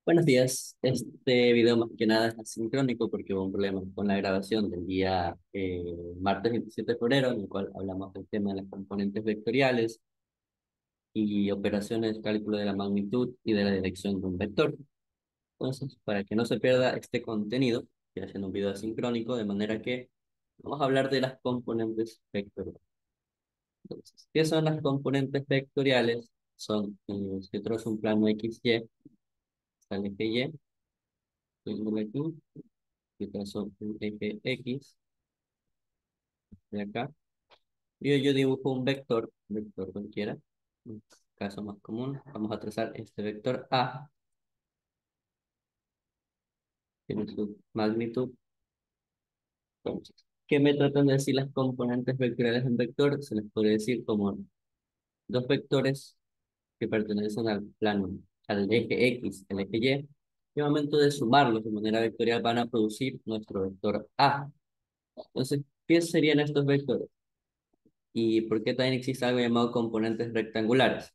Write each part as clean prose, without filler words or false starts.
Buenos días. Este video más que nada es asincrónico porque hubo un problema con la grabación del día martes 27 de febrero, en el cual hablamos del tema de las componentes vectoriales y operaciones de cálculo de la magnitud y de la dirección de un vector. Entonces, para que no se pierda este contenido, estoy haciendo un video asincrónico, de manera que vamos a hablar de las componentes vectoriales. Entonces, ¿qué son las componentes vectoriales? Son, si yo trazo un plano XY, está el eje Y, tengo aquí, y trazo un eje X de acá. Y yo dibujo un vector cualquiera, un caso más común. Vamos a trazar este vector A, tiene su magnitud. Entonces, ¿qué me tratan de decir las componentes vectoriales de un vector? Se les puede decir como dos vectores que pertenecen al plano, al eje X, el eje Y. Y al momento de sumarlos de manera vectorial van a producir nuestro vector A. Entonces, ¿qué serían estos vectores? ¿Y por qué también existe algo llamado componentes rectangulares?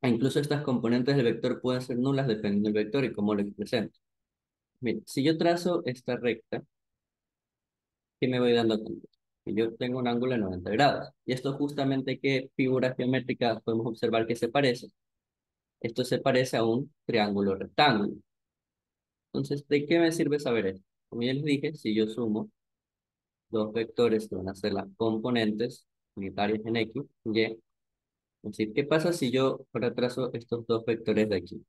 Incluso estas componentes del vector pueden ser nulas dependiendo del vector y cómo lo expresemos. Mira, si yo trazo esta recta, ¿qué me voy dando cuenta? Que yo tengo un ángulo de 90 grados. Y esto justamente, ¿qué figura geométrica podemos observar que se parece? Esto se parece a un triángulo rectángulo. Entonces, ¿de qué me sirve saber esto? Como ya les dije, si yo sumo dos vectores que van a ser las componentes unitarias en X, Y, es decir, ¿qué pasa si yo retraso estos dos vectores de aquí?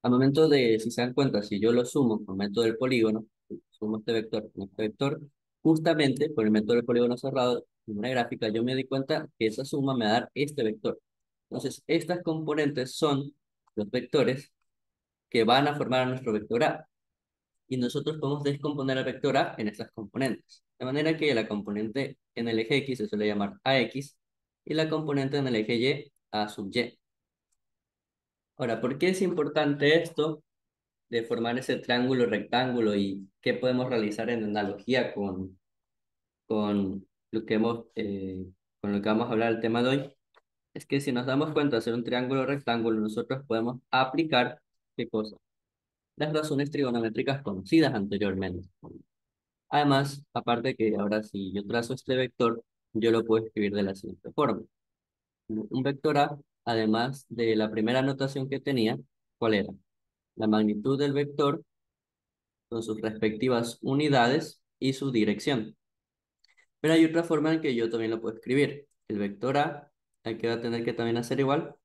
Al momento de, si se dan cuenta, si yo lo sumo con el método del polígono, sumo este vector con este vector, justamente por el método del polígono cerrado, en una gráfica, yo me di cuenta que esa suma me va a dar este vector. Entonces, estas componentes son los vectores que van a formar a nuestro vector A. Y nosotros podemos descomponer el vector A en estas componentes. De manera que la componente en el eje X se suele llamar AX y la componente en el eje Y A sub Y. Ahora, ¿por qué es importante esto de formar ese triángulo rectángulo y qué podemos realizar en analogía con lo que con lo que vamos a hablar el tema de hoy? Es que si nos damos cuenta de hacer un triángulo rectángulo, nosotros podemos aplicar, ¿qué cosa? Las razones trigonométricas conocidas anteriormente. Además, aparte que ahora si yo trazo este vector, yo lo puedo escribir de la siguiente forma. Un vector A, además de la primera anotación que tenía, ¿cuál era? La magnitud del vector con sus respectivas unidades y su dirección. Pero hay otra forma en que yo también lo puedo escribir. El vector A, hay que va a tener que también hacer igual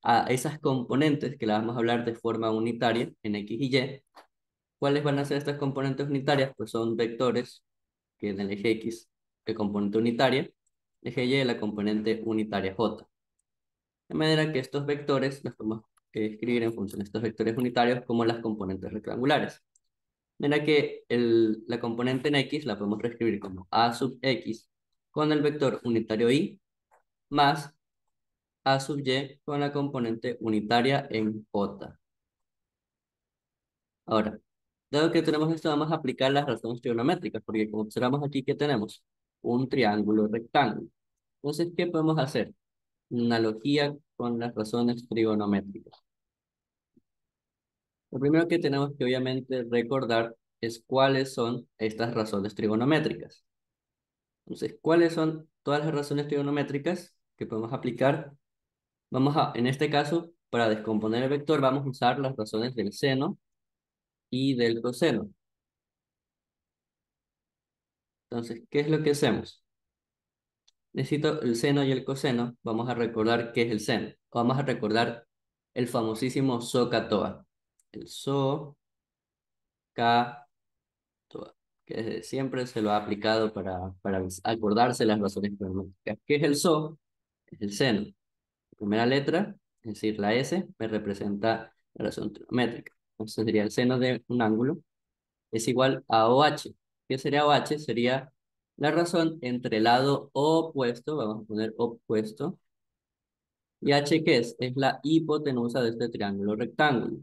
a esas componentes que las vamos a hablar de forma unitaria en X y Y. ¿Cuáles van a ser estas componentes unitarias? Pues son vectores que en el eje X, el componente unitaria, eje Y, la componente unitaria J. De manera que estos vectores los podemos escribir en función de estos vectores unitarios como las componentes rectangulares. Mira que la componente en X la podemos reescribir como A sub X con el vector unitario Y más A sub Y con la componente unitaria en J. Ahora, dado que tenemos esto, vamos a aplicar las razones trigonométricas, porque como observamos aquí que tenemos un triángulo rectángulo. Entonces, ¿qué podemos hacer? Analogía con las razones trigonométricas. Lo primero que tenemos que obviamente recordar es cuáles son estas razones trigonométricas. Entonces, ¿cuáles son todas las razones trigonométricas que podemos aplicar? En este caso, para descomponer el vector, vamos a usar las razones del seno y del coseno. Entonces, ¿qué es lo que hacemos? Necesito el seno y el coseno. Vamos a recordar qué es el seno. Vamos a recordar el famosísimo SOHCAHTOA. El SOHCAHTOA, que desde siempre se lo ha aplicado para acordarse las razones trigonométricas. ¿Qué es el SO? Es el seno. La primera letra, es decir, la S, me representa la razón trigonométrica. Entonces sería el seno de un ángulo es igual a OH. ¿Qué sería OH? Sería la razón entre el lado opuesto, vamos a poner opuesto, y H, ¿qué es? Es la hipotenusa de este triángulo rectángulo.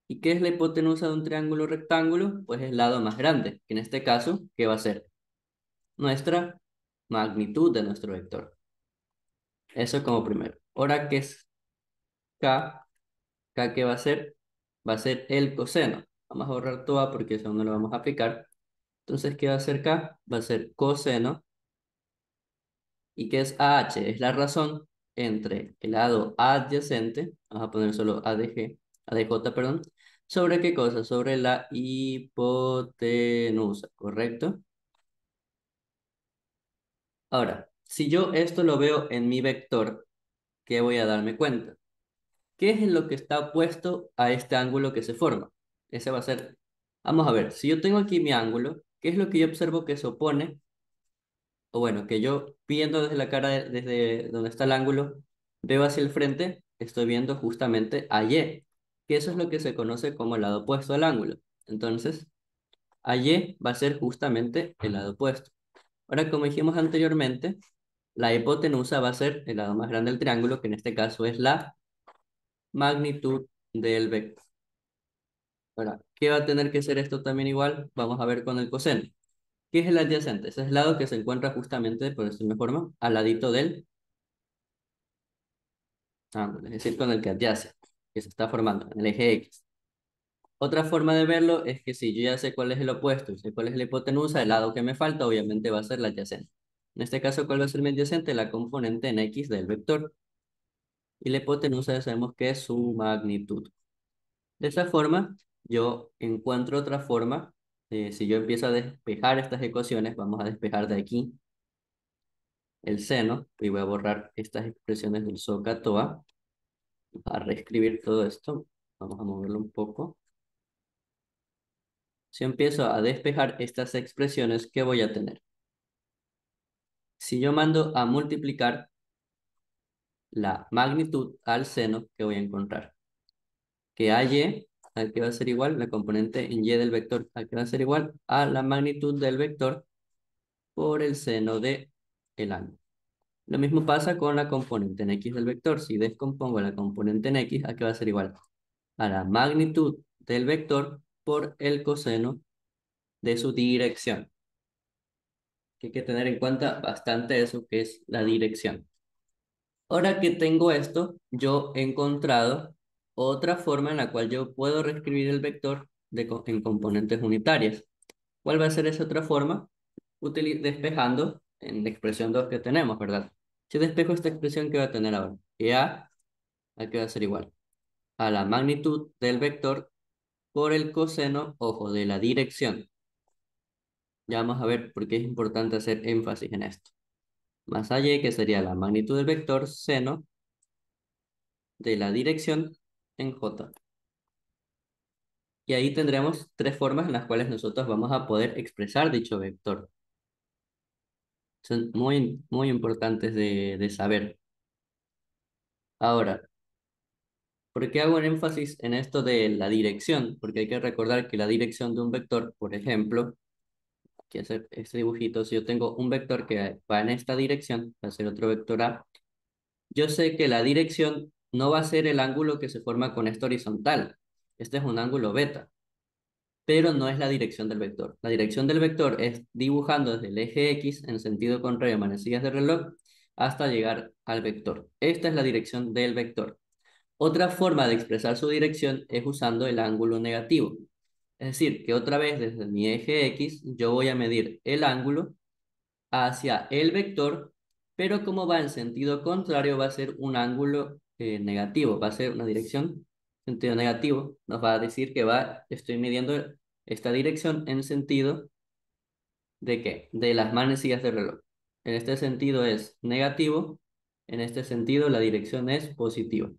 ¿Y qué es la hipotenusa de un triángulo rectángulo? Pues es el lado más grande, que en este caso, ¿qué va a ser? nuestra magnitud de nuestro vector. Eso como primero. Ahora, ¿qué es K? ¿K qué va a ser? Va a ser el coseno. Vamos a borrar todo A porque eso no lo vamos a aplicar. Entonces, ¿qué va a ser K? Va a ser coseno. ¿Y qué es AH? Es la razón entre el lado adyacente, vamos a poner solo ADJ, perdón, ¿sobre qué cosa? Sobre la hipotenusa, ¿correcto? Ahora, si yo esto lo veo en mi vector, ¿qué voy a darme cuenta? ¿Qué es lo que está opuesto a este ángulo que se forma? Ese va a ser, vamos a ver, si yo tengo aquí mi ángulo, ¿qué es lo que yo observo que se opone? O bueno, que yo viendo desde la cara, desde donde está el ángulo, veo hacia el frente, estoy viendo justamente a Y, que eso es lo que se conoce como el lado opuesto al ángulo. Entonces, a Y va a ser justamente el lado opuesto. Ahora, como dijimos anteriormente, la hipotenusa va a ser el lado más grande del triángulo, que en este caso es la magnitud del vector. Ahora, ¿qué va a tener que ser esto también igual? Vamos a ver con el coseno. ¿Qué es el adyacente? Ese es el lado que se encuentra justamente, por decirlo de forma, al ladito del ángulo, es decir, con el que adyace, que se está formando en el eje X. Otra forma de verlo es que si yo ya sé cuál es el opuesto y sé cuál es la hipotenusa, el lado que me falta obviamente va a ser la adyacente. En este caso, ¿cuál va a ser mi adyacente? La componente en X del vector. Y la hipotenusa ya sabemos que es su magnitud. De esa forma, yo encuentro otra forma. Si yo empiezo a despejar estas ecuaciones, vamos a despejar de aquí el seno, y voy a borrar estas expresiones del SOHCAHTOA, a reescribir todo esto. Vamos a moverlo un poco. Si empiezo a despejar estas expresiones, ¿qué voy a tener? Si yo mando a multiplicar la magnitud al seno, ¿qué voy a encontrar? Que AY, al que va a ser igual, la componente en Y del vector, al que va a ser igual a la magnitud del vector por el seno de el ángulo. Lo mismo pasa con la componente en X del vector. Si descompongo la componente en X, ¿a qué va a ser igual? A la magnitud del vector por el coseno de su dirección. Que hay que tener en cuenta bastante eso que es la dirección. Ahora que tengo esto, yo he encontrado otra forma en la cual yo puedo reescribir el vector en componentes unitarias. ¿Cuál va a ser esa otra forma? Despejando en la expresión 2 que tenemos, ¿verdad? Si despejo esta expresión, ¿qué va a tener ahora? Que ¿a qué va a ser igual? A la magnitud del vector por el coseno, ojo, de la dirección. Ya vamos a ver por qué es importante hacer énfasis en esto. Más allá, que sería la magnitud del vector seno de la dirección en J. Y ahí tendremos tres formas en las cuales nosotros vamos a poder expresar dicho vector. Son muy importantes de saber. Ahora, ¿por qué hago un énfasis en esto de la dirección? Porque hay que recordar que la dirección de un vector, por ejemplo, que hacer este dibujito, si yo tengo un vector que va en esta dirección, va a ser otro vector A, yo sé que la dirección no va a ser el ángulo que se forma con esta horizontal. Este es un ángulo beta, pero no es la dirección del vector. La dirección del vector es dibujando desde el eje X en sentido contrario a manecillas de reloj hasta llegar al vector. Esta es la dirección del vector. Otra forma de expresar su dirección es usando el ángulo negativo. Es decir, que otra vez desde mi eje X yo voy a medir el ángulo hacia el vector, pero como va en sentido contrario va a ser un ángulo negativo, va a ser una dirección sentido negativo. Nos va a decir que estoy midiendo esta dirección en sentido ¿de qué? De las manecillas del reloj. En este sentido es negativo, en este sentido la dirección es positiva.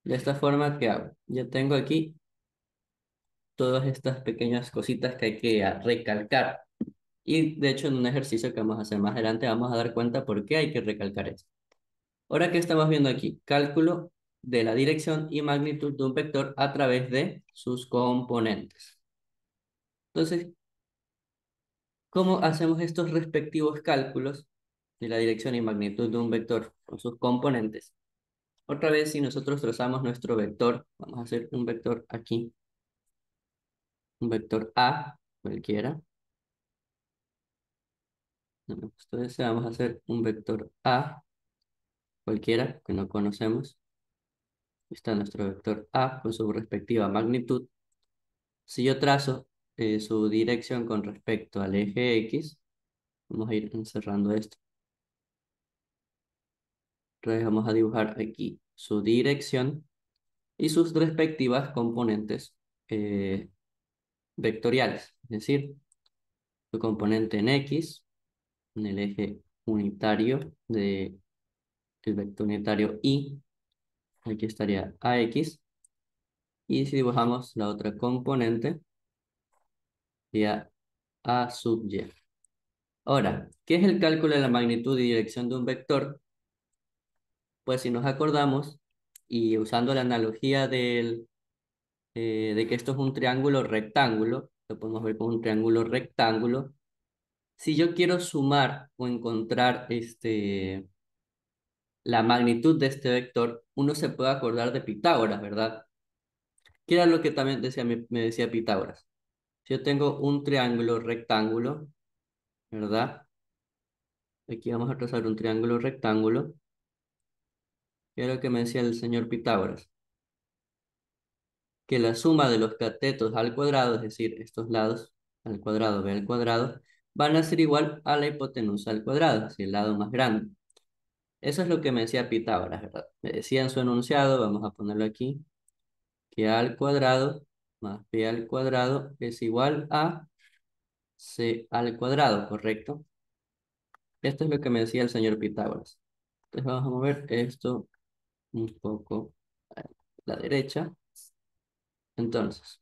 De esta forma, ¿qué hago? Ya tengo aquí todas estas pequeñas cositas que hay que recalcar. Y de hecho, en un ejercicio que vamos a hacer más adelante, vamos a dar cuenta por qué hay que recalcar esto. Ahora, ¿qué estamos viendo aquí? Cálculo de la dirección y magnitud de un vector a través de sus componentes. Entonces, ¿cómo hacemos estos respectivos cálculos de la dirección y magnitud de un vector con sus componentes? Otra vez, si nosotros trazamos nuestro vector, vamos a hacer un vector aquí. un vector A, cualquiera. Entonces vamos a hacer un vector A, cualquiera, que no conocemos. Está nuestro vector A con su respectiva magnitud. Si yo trazo su dirección con respecto al eje X, vamos a ir encerrando esto. Entonces vamos a dibujar aquí su dirección y sus respectivas componentes eh, vectoriales. Es decir, su componente en X, en el eje unitario del vector unitario Y, aquí estaría AX. Y si dibujamos la otra componente, sería A sub Y. Ahora, ¿qué es el cálculo de la magnitud y dirección de un vector? Pues si nos acordamos, y usando la analogía de que esto es un triángulo rectángulo, lo podemos ver como un triángulo rectángulo. Si yo quiero sumar o encontrar la magnitud de este vector, uno se puede acordar de Pitágoras, ¿verdad? ¿Qué era lo que también decía, me decía Pitágoras? Si yo tengo un triángulo rectángulo, ¿verdad? Aquí vamos a trazar un triángulo rectángulo. ¿Qué era lo que me decía el señor Pitágoras? Que la suma de los catetos al cuadrado, es decir, estos lados al cuadrado, b al cuadrado, van a ser igual a la hipotenusa al cuadrado, es decir, el lado más grande. Eso es lo que me decía Pitágoras, ¿verdad? Me decía en su enunciado, vamos a ponerlo aquí, que a al cuadrado más b al cuadrado es igual a c al cuadrado, ¿correcto? Esto es lo que me decía el señor Pitágoras. Entonces vamos a mover esto un poco a la derecha. Entonces,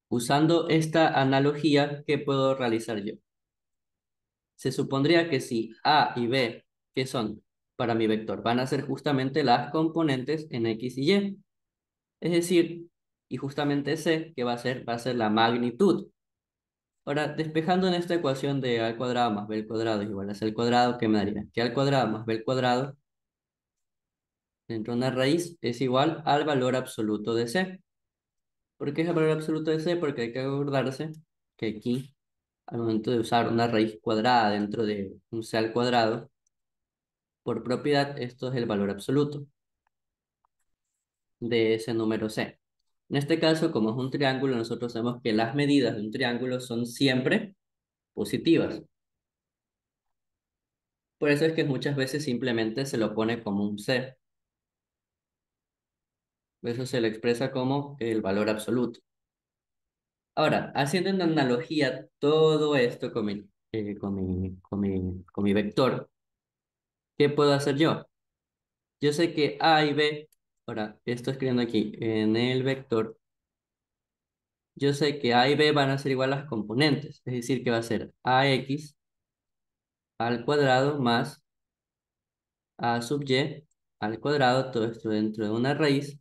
usando esta analogía, ¿qué puedo realizar yo? Se supondría que si A y B, que son para mi vector, van a ser justamente las componentes en X y Y. Es decir, y justamente C, que va a ser la magnitud. Ahora, despejando en esta ecuación de A al cuadrado más B al cuadrado es igual a C al cuadrado, ¿qué me daría? Que A al cuadrado más B al cuadrado dentro de una raíz es igual al valor absoluto de C. ¿Por qué es el valor absoluto de C? Porque hay que acordarse que aquí, al momento de usar una raíz cuadrada dentro de un C al cuadrado, por propiedad, esto es el valor absoluto de ese número C. En este caso, como es un triángulo, nosotros sabemos que las medidas de un triángulo son siempre positivas. Por eso es que muchas veces simplemente se lo pone como un C. Eso se le expresa como el valor absoluto. Ahora, haciendo una analogía todo esto con mi vector, ¿qué puedo hacer yo? Yo sé que A y B, ahora, esto escribiendo aquí en el vector, yo sé que A y B van a ser igual a las componentes, es decir, que va a ser AX al cuadrado más A sub Y al cuadrado, todo esto dentro de una raíz,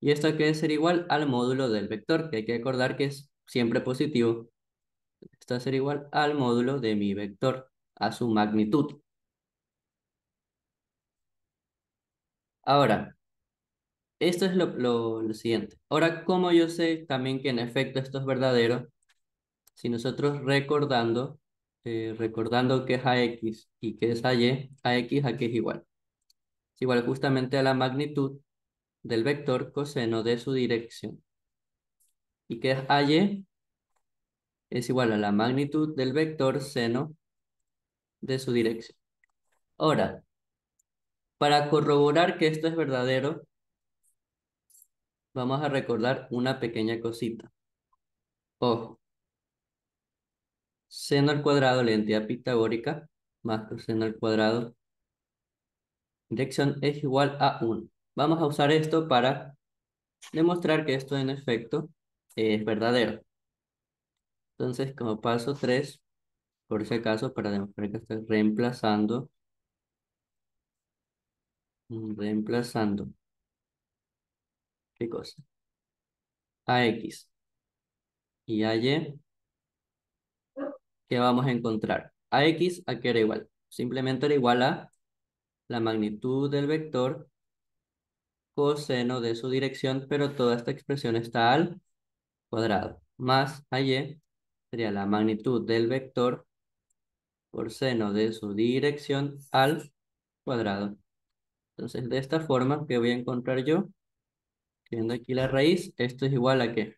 y esto quiere ser igual al módulo del vector, que hay que acordar que es siempre positivo. Esto va a ser igual al módulo de mi vector, a su magnitud. Ahora, esto es lo siguiente. Ahora, ¿cómo yo sé también que en efecto esto es verdadero? Si nosotros recordando que es AX y que es AY, AX aquí es igual. Es igual justamente a la magnitud del vector coseno de su dirección. Y que es AY es igual a la magnitud del vector seno de su dirección. Ahora, para corroborar que esto es verdadero, vamos a recordar una pequeña cosita. Ojo, seno al cuadrado, la identidad pitagórica, más coseno al cuadrado, dirección es igual a 1. Vamos a usar esto para demostrar que esto en efecto es verdadero. Entonces, como paso 3, por ese caso, para demostrar que estoy reemplazando, ¿qué cosa? AX y AY, ¿qué vamos a encontrar? AX, ¿a qué era igual? Simplemente era igual a la magnitud del vector coseno de su dirección, pero toda esta expresión está al cuadrado. Más y sería la magnitud del vector por seno de su dirección al cuadrado. Entonces, de esta forma, ¿qué voy a encontrar yo? Viendo aquí la raíz, esto es igual a ¿qué?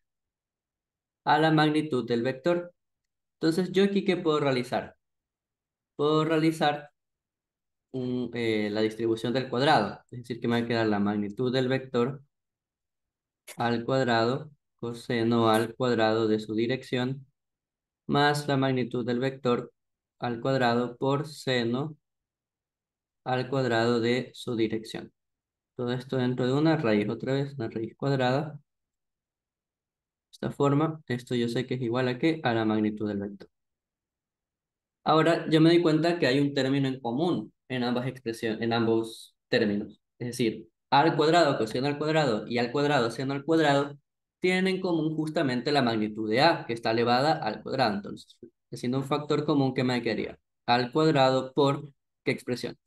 A la magnitud del vector. Entonces, ¿yo aquí qué puedo realizar? Puedo realizar la distribución del cuadrado. Es decir, que me va a quedar la magnitud del vector al cuadrado coseno al cuadrado de su dirección más la magnitud del vector al cuadrado por seno al cuadrado de su dirección. Todo esto dentro de una raíz, otra vez, una raíz cuadrada. De esta forma, esto yo sé que es igual a ¿qué? A la magnitud del vector. Ahora, yo me di cuenta que hay un término en común en ambas expresiones, en ambos términos. Es decir, al cuadrado coseno al cuadrado y al cuadrado seno al cuadrado tienen en común justamente la magnitud de a, que está elevada al cuadrado. Entonces, haciendo un factor común, ¿qué me quedaría? Al cuadrado por, ¿qué expresión?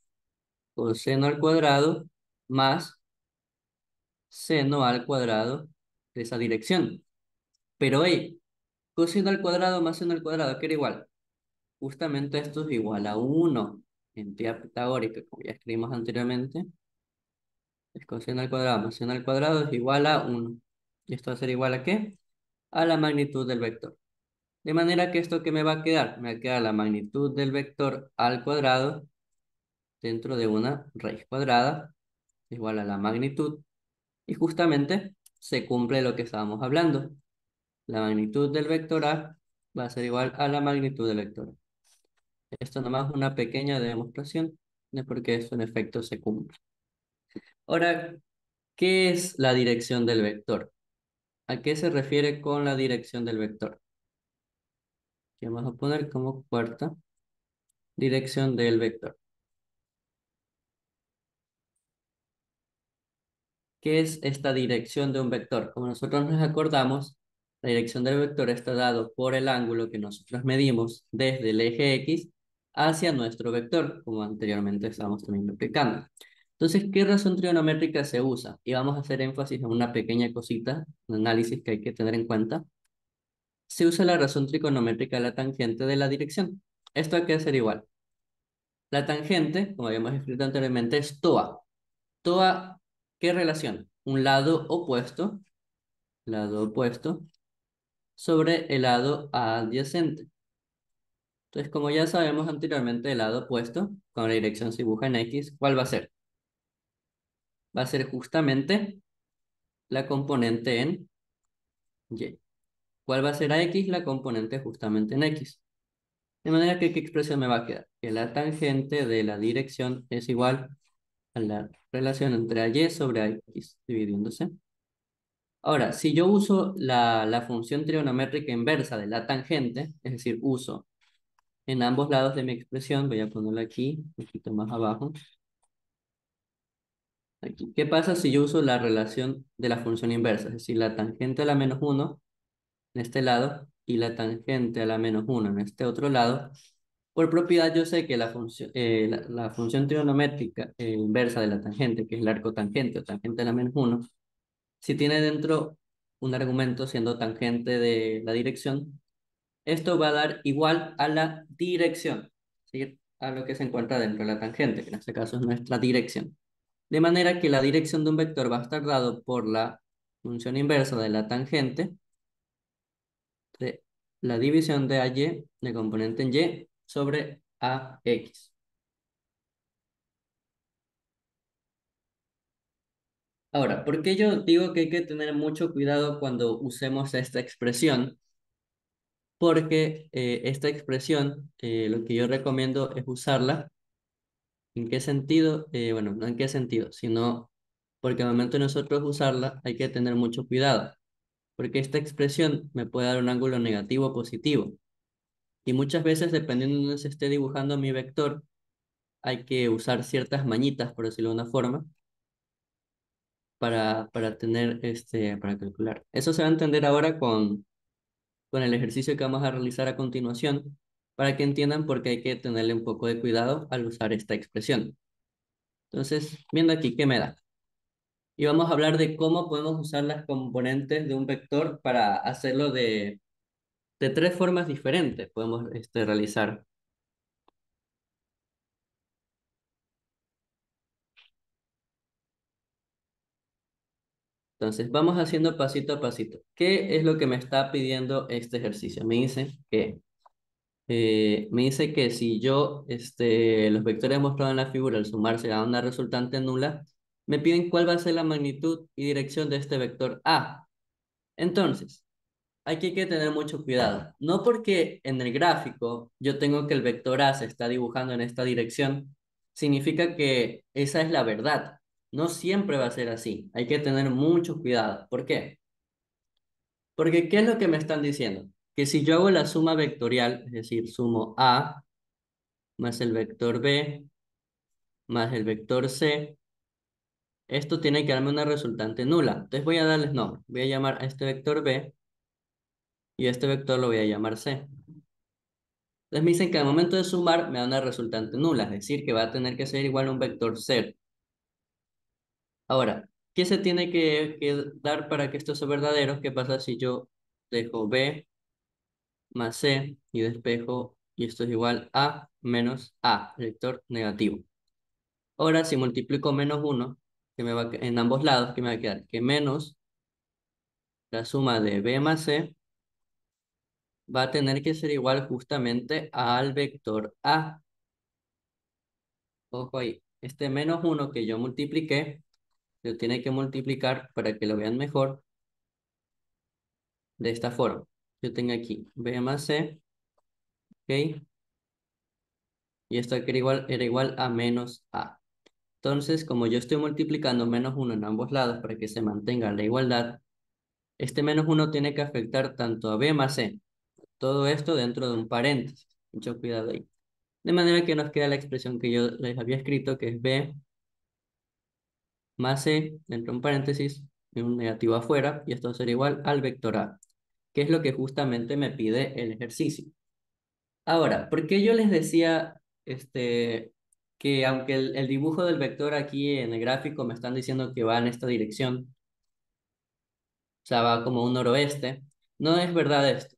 Coseno al cuadrado más seno al cuadrado de esa dirección. Pero, hey, coseno al cuadrado más seno al cuadrado, ¿qué era igual? Justamente esto es igual a 1 en teoría pitagórica, como ya escribimos anteriormente. Es coseno al cuadrado más seno al cuadrado es igual a 1. ¿Y esto va a ser igual a qué? A la magnitud del vector. De manera que esto que me va a quedar, me va a quedar la magnitud del vector al cuadrado dentro de una raíz cuadrada igual a la magnitud. Y justamente se cumple lo que estábamos hablando. La magnitud del vector A va a ser igual a la magnitud del vector A. Esto nomás es una pequeña demostración de por qué esto en efecto se cumple. Ahora, ¿qué es la dirección del vector? ¿A qué se refiere con la dirección del vector? Que vamos a poner como cuarta dirección del vector. ¿Qué es esta dirección de un vector? Como nosotros nos acordamos, la dirección del vector está dado por el ángulo que nosotros medimos desde el eje X hacia nuestro vector, como anteriormente estábamos también explicando. Entonces, ¿qué razón trigonométrica se usa? Y vamos a hacer énfasis en una pequeña cosita, un análisis que hay que tener en cuenta. Se usa la razón trigonométrica de la tangente de la dirección. Esto hay que hacer igual. La tangente, como habíamos escrito anteriormente, es TOA. TOA, ¿qué relación? Un lado opuesto, sobre el lado adyacente. Entonces, como ya sabemos anteriormente, el lado opuesto, con la dirección se dibuja en X, ¿cuál va a ser? Va a ser justamente la componente en Y. ¿Cuál va a ser a X? La componente justamente en X. De manera que, ¿qué expresión me va a quedar? Que la tangente de la dirección es igual a la relación entre a Y sobre a X, dividiéndose. Ahora, si yo uso la función trigonométrica inversa de la tangente, es decir, uso en ambos lados de mi expresión, voy a ponerla aquí, un poquito más abajo, aquí. ¿Qué pasa si yo uso la relación de la función inversa? Es decir, la tangente a la menos 1 en este lado y la tangente a la menos 1 en este otro lado. Por propiedad yo sé que la función trigonométrica inversa de la tangente, que es el arco tangente o tangente a la menos 1, si tiene dentro un argumento siendo tangente de la dirección, esto va a dar igual a la dirección, ¿sí? A lo que se encuentra dentro de la tangente, que en este caso es nuestra dirección. De manera que la dirección de un vector va a estar dado por la función inversa de la tangente de la división de AY, de componente en Y, sobre AX. Ahora, ¿por qué yo digo que hay que tener mucho cuidado cuando usemos esta expresión? Porque esta expresión, lo que yo recomiendo es usarla. ¿En qué sentido? Bueno, no en qué sentido, sino porque al momento de nosotros usarla hay que tener mucho cuidado, porque esta expresión me puede dar un ángulo negativo o positivo. Y muchas veces, dependiendo de dónde se esté dibujando mi vector, hay que usar ciertas mañitas, por decirlo de una forma, para tener para calcular. Eso se va a entender ahora con el ejercicio que vamos a realizar a continuación, para que entiendan por qué hay que tenerle un poco de cuidado al usar esta expresión. Entonces, viendo aquí, ¿qué me da? y vamos a hablar de cómo podemos usar las componentes de un vector para hacerlo de tres formas diferentes. Podemos realizar. Entonces, vamos haciendo pasito a pasito. ¿Qué es lo que me está pidiendo este ejercicio? Me dice que si yo, los vectores mostrados en la figura al sumarse a una resultante nula, me piden cuál va a ser la magnitud y dirección de este vector A. Entonces, aquí hay que tener mucho cuidado. No porque en el gráfico yo tengo que el vector A se está dibujando en esta dirección, significa que esa es la verdad. No siempre va a ser así. Hay que tener mucho cuidado. ¿Por qué? Porque ¿qué es lo que me están diciendo? Que si yo hago la suma vectorial, es decir, sumo A más el vector B más el vector C, esto tiene que darme una resultante nula. Entonces voy a darles nombre. Voy a llamar a este vector B y a este vector lo voy a llamar C. Entonces me dicen que al momento de sumar me da una resultante nula, es decir, que va a tener que ser igual a un vector cero. Ahora, ¿qué se tiene que dar para que esto sea verdadero? ¿Qué pasa si yo dejo B más C y despejo y esto es igual a menos A, vector negativo? Ahora, si multiplico menos 1, que me va en ambos lados, ¿qué me va a quedar? Que menos la suma de B más C va a tener que ser igual justamente al vector A. Ojo ahí, este menos 1 que yo multipliqué, lo tiene que multiplicar para que lo vean mejor de esta forma. Yo tengo aquí B más C, ¿ok? Y esto aquí era igual a menos A. Entonces, como yo estoy multiplicando menos 1 en ambos lados para que se mantenga la igualdad, este menos 1 tiene que afectar tanto a B más C. Todo esto dentro de un paréntesis. Mucho cuidado ahí. De manera que nos queda la expresión que yo les había escrito, que es B más C dentro de un paréntesis y un negativo afuera, y esto será igual al vector A, que es lo que justamente me pide el ejercicio. Ahora, ¿por qué yo les decía que aunque el dibujo del vector aquí en el gráfico me están diciendo que va en esta dirección, o sea, va como un noroeste, no es verdad esto?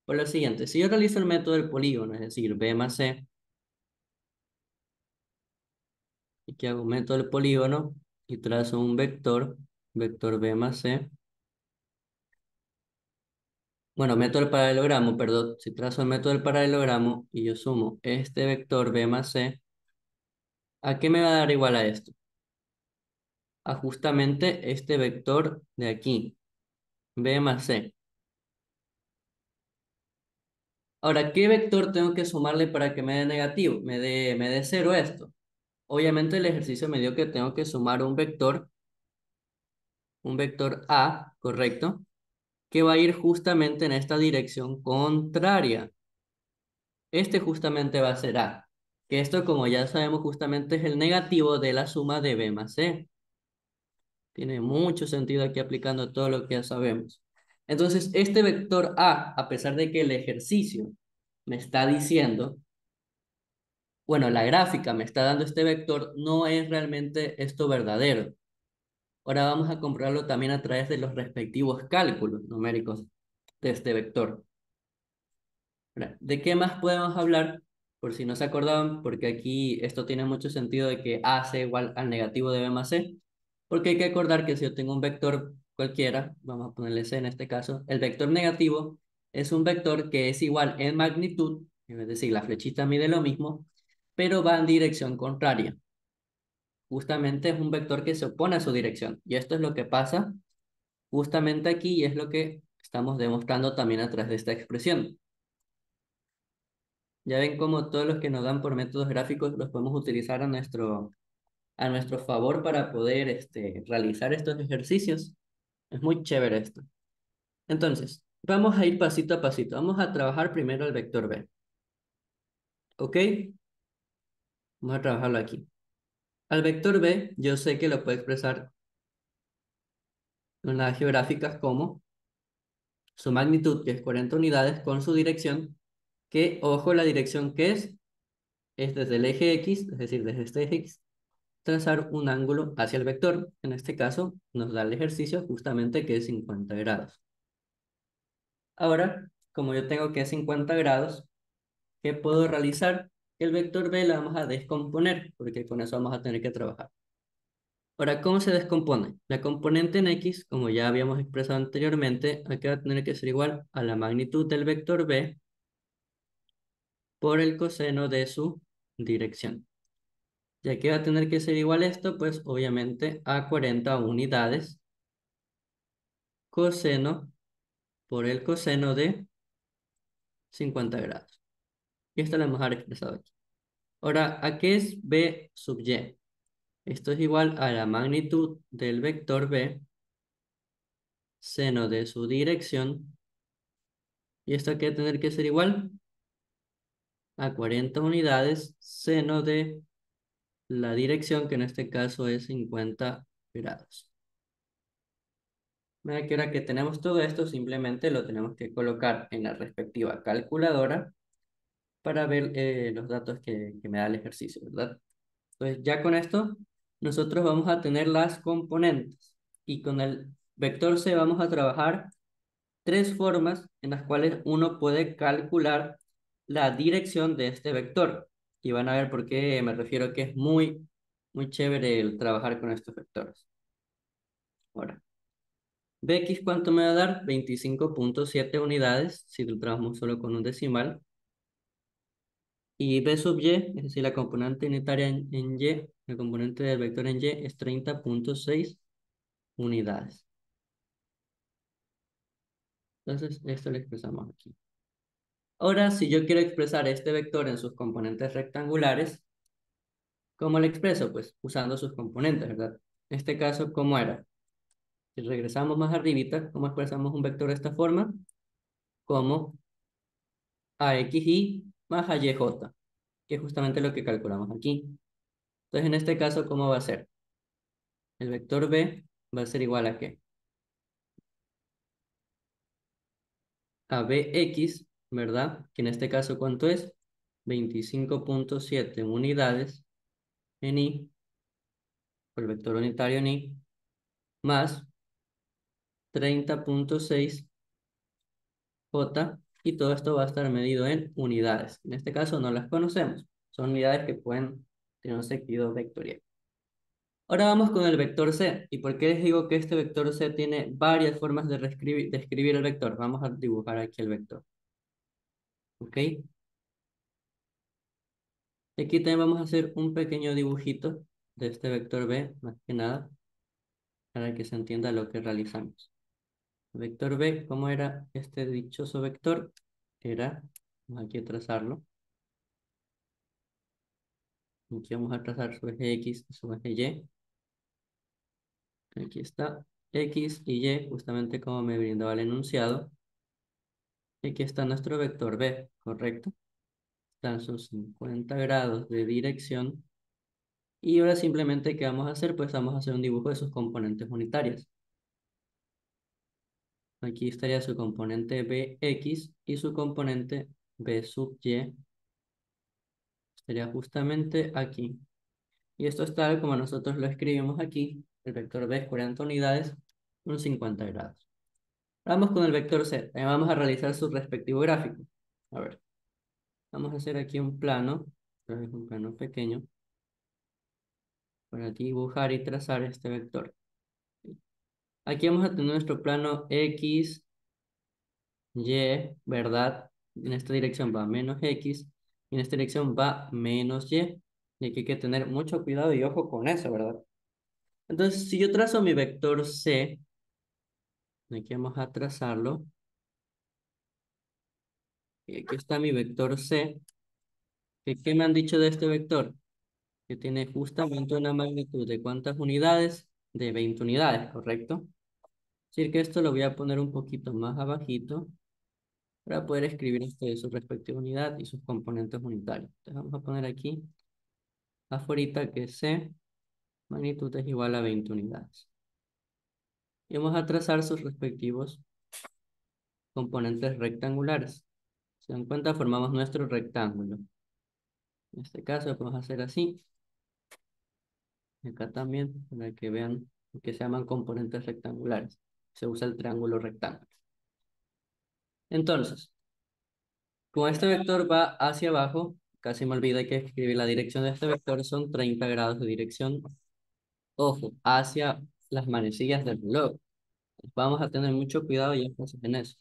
Por lo siguiente, si yo realizo el método del polígono, es decir, B más C, y que hago un método del polígono y trazo un vector, vector B más C. Bueno, método del paralelogramo, perdón. Si trazo el método del paralelogramo y yo sumo este vector B más C, ¿a qué me va a dar igual a esto? A justamente este vector de aquí, B más C. Ahora, ¿qué vector tengo que sumarle para que me dé negativo? Me dé cero esto. Obviamente el ejercicio me dio que tengo que sumar un vector A, ¿correcto? Que va a ir justamente en esta dirección contraria. Este justamente va a ser A, que esto como ya sabemos justamente es el negativo de la suma de B más C. Tiene mucho sentido aquí aplicando todo lo que ya sabemos. Entonces, este vector A pesar de que el ejercicio me está diciendo, bueno, la gráfica me está dando este vector, no es realmente esto verdadero. Ahora vamos a comprobarlo también a través de los respectivos cálculos numéricos de este vector. Ahora, ¿de qué más podemos hablar? Por si no se acordaban, porque aquí esto tiene mucho sentido de que A sea igual al negativo de B más C, porque hay que acordar que si yo tengo un vector cualquiera, vamos a ponerle C en este caso, el vector negativo es un vector que es igual en magnitud, es decir, la flechita mide lo mismo, pero va en dirección contraria. Justamente es un vector que se opone a su dirección, y esto es lo que pasa justamente aquí, y es lo que estamos demostrando también a través de esta expresión. Ya ven cómo todos los que nos dan por métodos gráficos los podemos utilizar a nuestro favor para poder realizar estos ejercicios. Es muy chévere esto. Entonces, vamos a ir pasito a pasito. Vamos a trabajar primero el vector B. ¿Ok? Vamos a trabajarlo aquí. Al vector B, yo sé que lo puedo expresar en las geográficas como su magnitud, que es 40 unidades, con su dirección, que, ojo, la dirección que es desde el eje X, es decir, desde este eje X, trazar un ángulo hacia el vector. En este caso, nos da el ejercicio justamente que es 50 grados. Ahora, como yo tengo que es 50 grados, ¿qué puedo realizar? El vector B lo vamos a descomponer, porque con eso vamos a tener que trabajar. Ahora, ¿cómo se descompone? La componente en X, como ya habíamos expresado anteriormente, aquí va a tener que ser igual a la magnitud del vector B por el coseno de su dirección. Ya que va a tener que ser igual esto, pues obviamente a 40 unidades coseno por el coseno de 50 grados. Y esto lo hemos expresado aquí. Ahora, ¿a qué es B sub Y? Esto es igual a la magnitud del vector B, seno de su dirección. ¿Y esto aquí va a tener que ser igual? A 40 unidades, seno de la dirección, que en este caso es 50 grados. Mira que ahora que tenemos todo esto, simplemente lo tenemos que colocar en la respectiva calculadora para ver los datos que me da el ejercicio, ¿verdad? Entonces, ya con esto, nosotros vamos a tener las componentes. Y con el vector C vamos a trabajar tres formas en las cuales uno puede calcular la dirección de este vector. Y van a ver por qué me refiero que es muy chévere el trabajar con estos vectores. Ahora, Bx, ¿cuánto me va a dar? 25.7 unidades, si lo trabajamos solo con un decimal. Y B sub y, es decir, la componente unitaria en y, la componente del vector en y, es 30.6 unidades. Entonces, esto lo expresamos aquí. Ahora, si yo quiero expresar este vector en sus componentes rectangulares, ¿cómo lo expreso? Pues usando sus componentes, ¿verdad? En este caso, ¿cómo era? Si regresamos más arribita, ¿cómo expresamos un vector de esta forma? Como AXY más AYJ, que es justamente lo que calculamos aquí. Entonces, en este caso, ¿cómo va a ser? El vector B va a ser igual a ¿qué? A Bx, ¿verdad? Que en este caso, ¿cuánto es? 25.7 unidades en Y, por el vector unitario en Y, más 30.6 J, y todo esto va a estar medido en unidades. En este caso no las conocemos, son unidades que pueden tener un sentido vectorial. Ahora vamos con el vector C. ¿Y por qué les digo que este vector C tiene varias formas de escribir el vector? Vamos a dibujar aquí el vector. ¿Ok? Aquí también vamos a hacer un pequeño dibujito de este vector B, más que nada, para que se entienda lo que realizamos. El vector B, ¿cómo era este dichoso vector? Era, vamos aquí a trazarlo. Aquí vamos a trazar su eje X y su eje Y. Aquí está X y Y, justamente como me brindaba el enunciado. Y aquí está nuestro vector B, ¿correcto? Están sus 50 grados de dirección. Y ahora simplemente, ¿qué vamos a hacer? Pues vamos a hacer un dibujo de sus componentes unitarias. Aquí estaría su componente Bx y su componente B sub Y. Estaría justamente aquí. Y esto es tal como nosotros lo escribimos aquí. El vector B es 40 unidades, unos 50 grados. Vamos con el vector Z. Vamos a realizar su respectivo gráfico. A ver, vamos a hacer aquí un plano. Otra vez un plano pequeño. Para dibujar y trazar este vector. Aquí vamos a tener nuestro plano X, Y, ¿verdad? En esta dirección va menos X. Y en esta dirección va menos Y. Y aquí hay que tener mucho cuidado y ojo con eso, ¿verdad? Entonces, si yo trazo mi vector C, aquí vamos a trazarlo. Y aquí está mi vector C. ¿Qué me han dicho de este vector? Que tiene justamente una magnitud de ¿cuántas unidades? De 20 unidades, ¿correcto? Es decir, que esto lo voy a poner un poquito más abajito para poder escribir su respectiva unidad y sus componentes unitarios. Entonces vamos a poner aquí afuera que C, magnitud es igual a 20 unidades. Y vamos a trazar sus respectivos componentes rectangulares. Se dan cuenta, formamos nuestro rectángulo. En este caso, vamos a hacer así. Acá también, para que vean que se llaman componentes rectangulares. Se usa el triángulo rectángulo. Entonces, como este vector va hacia abajo, casi me olvidé que escribir la dirección de este vector son 30 grados de dirección. Ojo, hacia las manecillas del reloj. Vamos a tener mucho cuidado y énfasis en eso.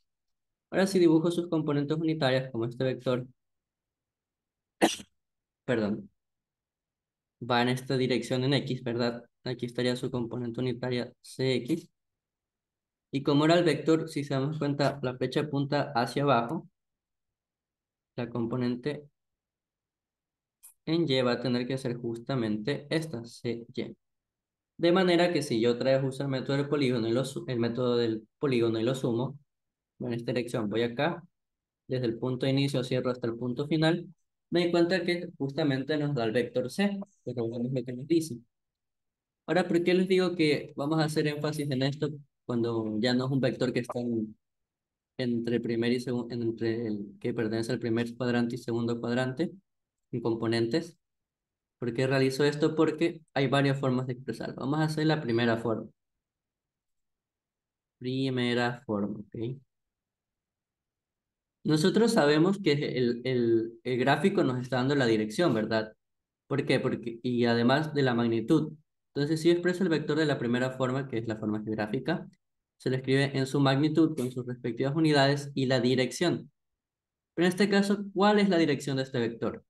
Ahora si dibujo sus componentes unitarias, como este vector, perdón, va en esta dirección en X, ¿verdad? Aquí estaría su componente unitaria CX. Y como era el vector, si se damos cuenta, la flecha apunta hacia abajo, la componente en Y va a tener que ser justamente esta, CY. De manera que si yo otra vez uso el método del polígono y el método del polígono y lo sumo, en esta dirección voy acá, desde el punto de inicio cierro hasta el punto final, me di cuenta que justamente nos da el vector C, pero bueno, es lo que nos dice. Ahora, ¿por qué les digo que vamos a hacer énfasis en esto cuando ya no es un vector que está entre el primer y segundo, entre el que pertenece al primer cuadrante y segundo cuadrante, en componentes? ¿Por qué realizo esto? Porque hay varias formas de expresarlo. Vamos a hacer la primera forma. Primera forma, ¿ok? Nosotros sabemos que el gráfico nos está dando la dirección, ¿verdad? ¿Por qué? Porque, y además de la magnitud. Entonces, si yo expreso el vector de la primera forma, que es la forma gráfica, se lo escribe en su magnitud con sus respectivas unidades y la dirección. Pero en este caso, ¿cuál es la dirección de este vector?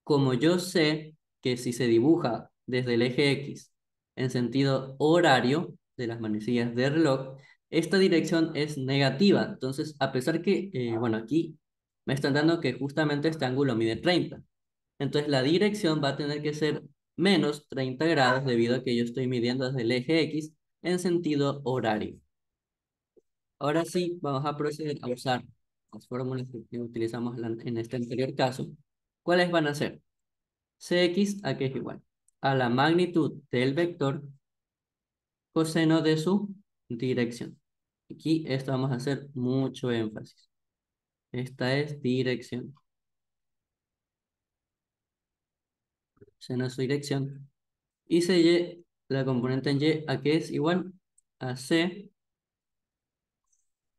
Como yo sé que si se dibuja desde el eje X en sentido horario de las manecillas del reloj, esta dirección es negativa. Entonces, a pesar que, bueno, aquí me están dando que justamente este ángulo mide 30. Entonces, la dirección va a tener que ser menos 30 grados debido a que yo estoy midiendo desde el eje X en sentido horario. Ahora sí, vamos a proceder a usar las fórmulas que utilizamos en este anterior caso. ¿Cuáles van a ser? Cx a que es igual a la magnitud del vector coseno de su dirección. Aquí esto vamos a hacer mucho énfasis. Esta es dirección. Seno de su dirección. Y la componente en y a que es igual a c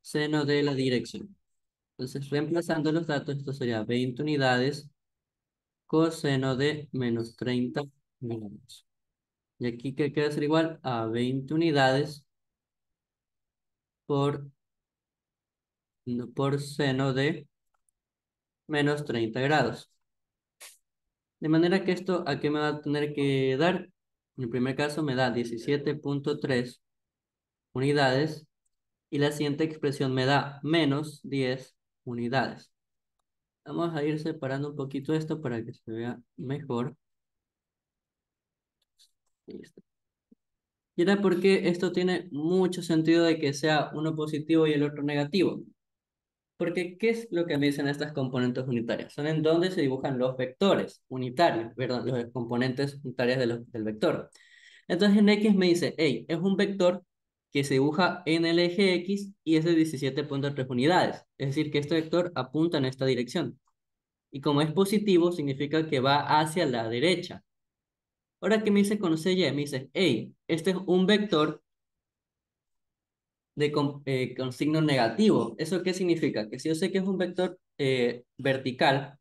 seno de la dirección. Entonces, reemplazando los datos, esto sería 20 unidades coseno de menos 30 grados. Y aquí que queda ser igual a 20 unidades por, no, por seno de menos 30 grados. De manera que esto, ¿a qué me va a tener que dar? En el primer caso me da 17.3 unidades y la siguiente expresión me da menos 10 unidades. Vamos a ir separando un poquito esto para que se vea mejor. Listo. Y era porque esto tiene mucho sentido de que sea uno positivo y el otro negativo. Porque, ¿qué es lo que me dicen estas componentes unitarias? Son en donde se dibujan los vectores unitarios, perdón, los componentes unitarias del vector. Entonces en X me dice, hey, es un vector que se dibuja en el eje X y es de 17.3 unidades. Es decir, que este vector apunta en esta dirección. Y como es positivo, significa que va hacia la derecha. Ahora, ¿qué me dice con CY? Me dice, hey, este es un vector con signo negativo. ¿Eso qué significa? Que si yo sé que es un vector vertical,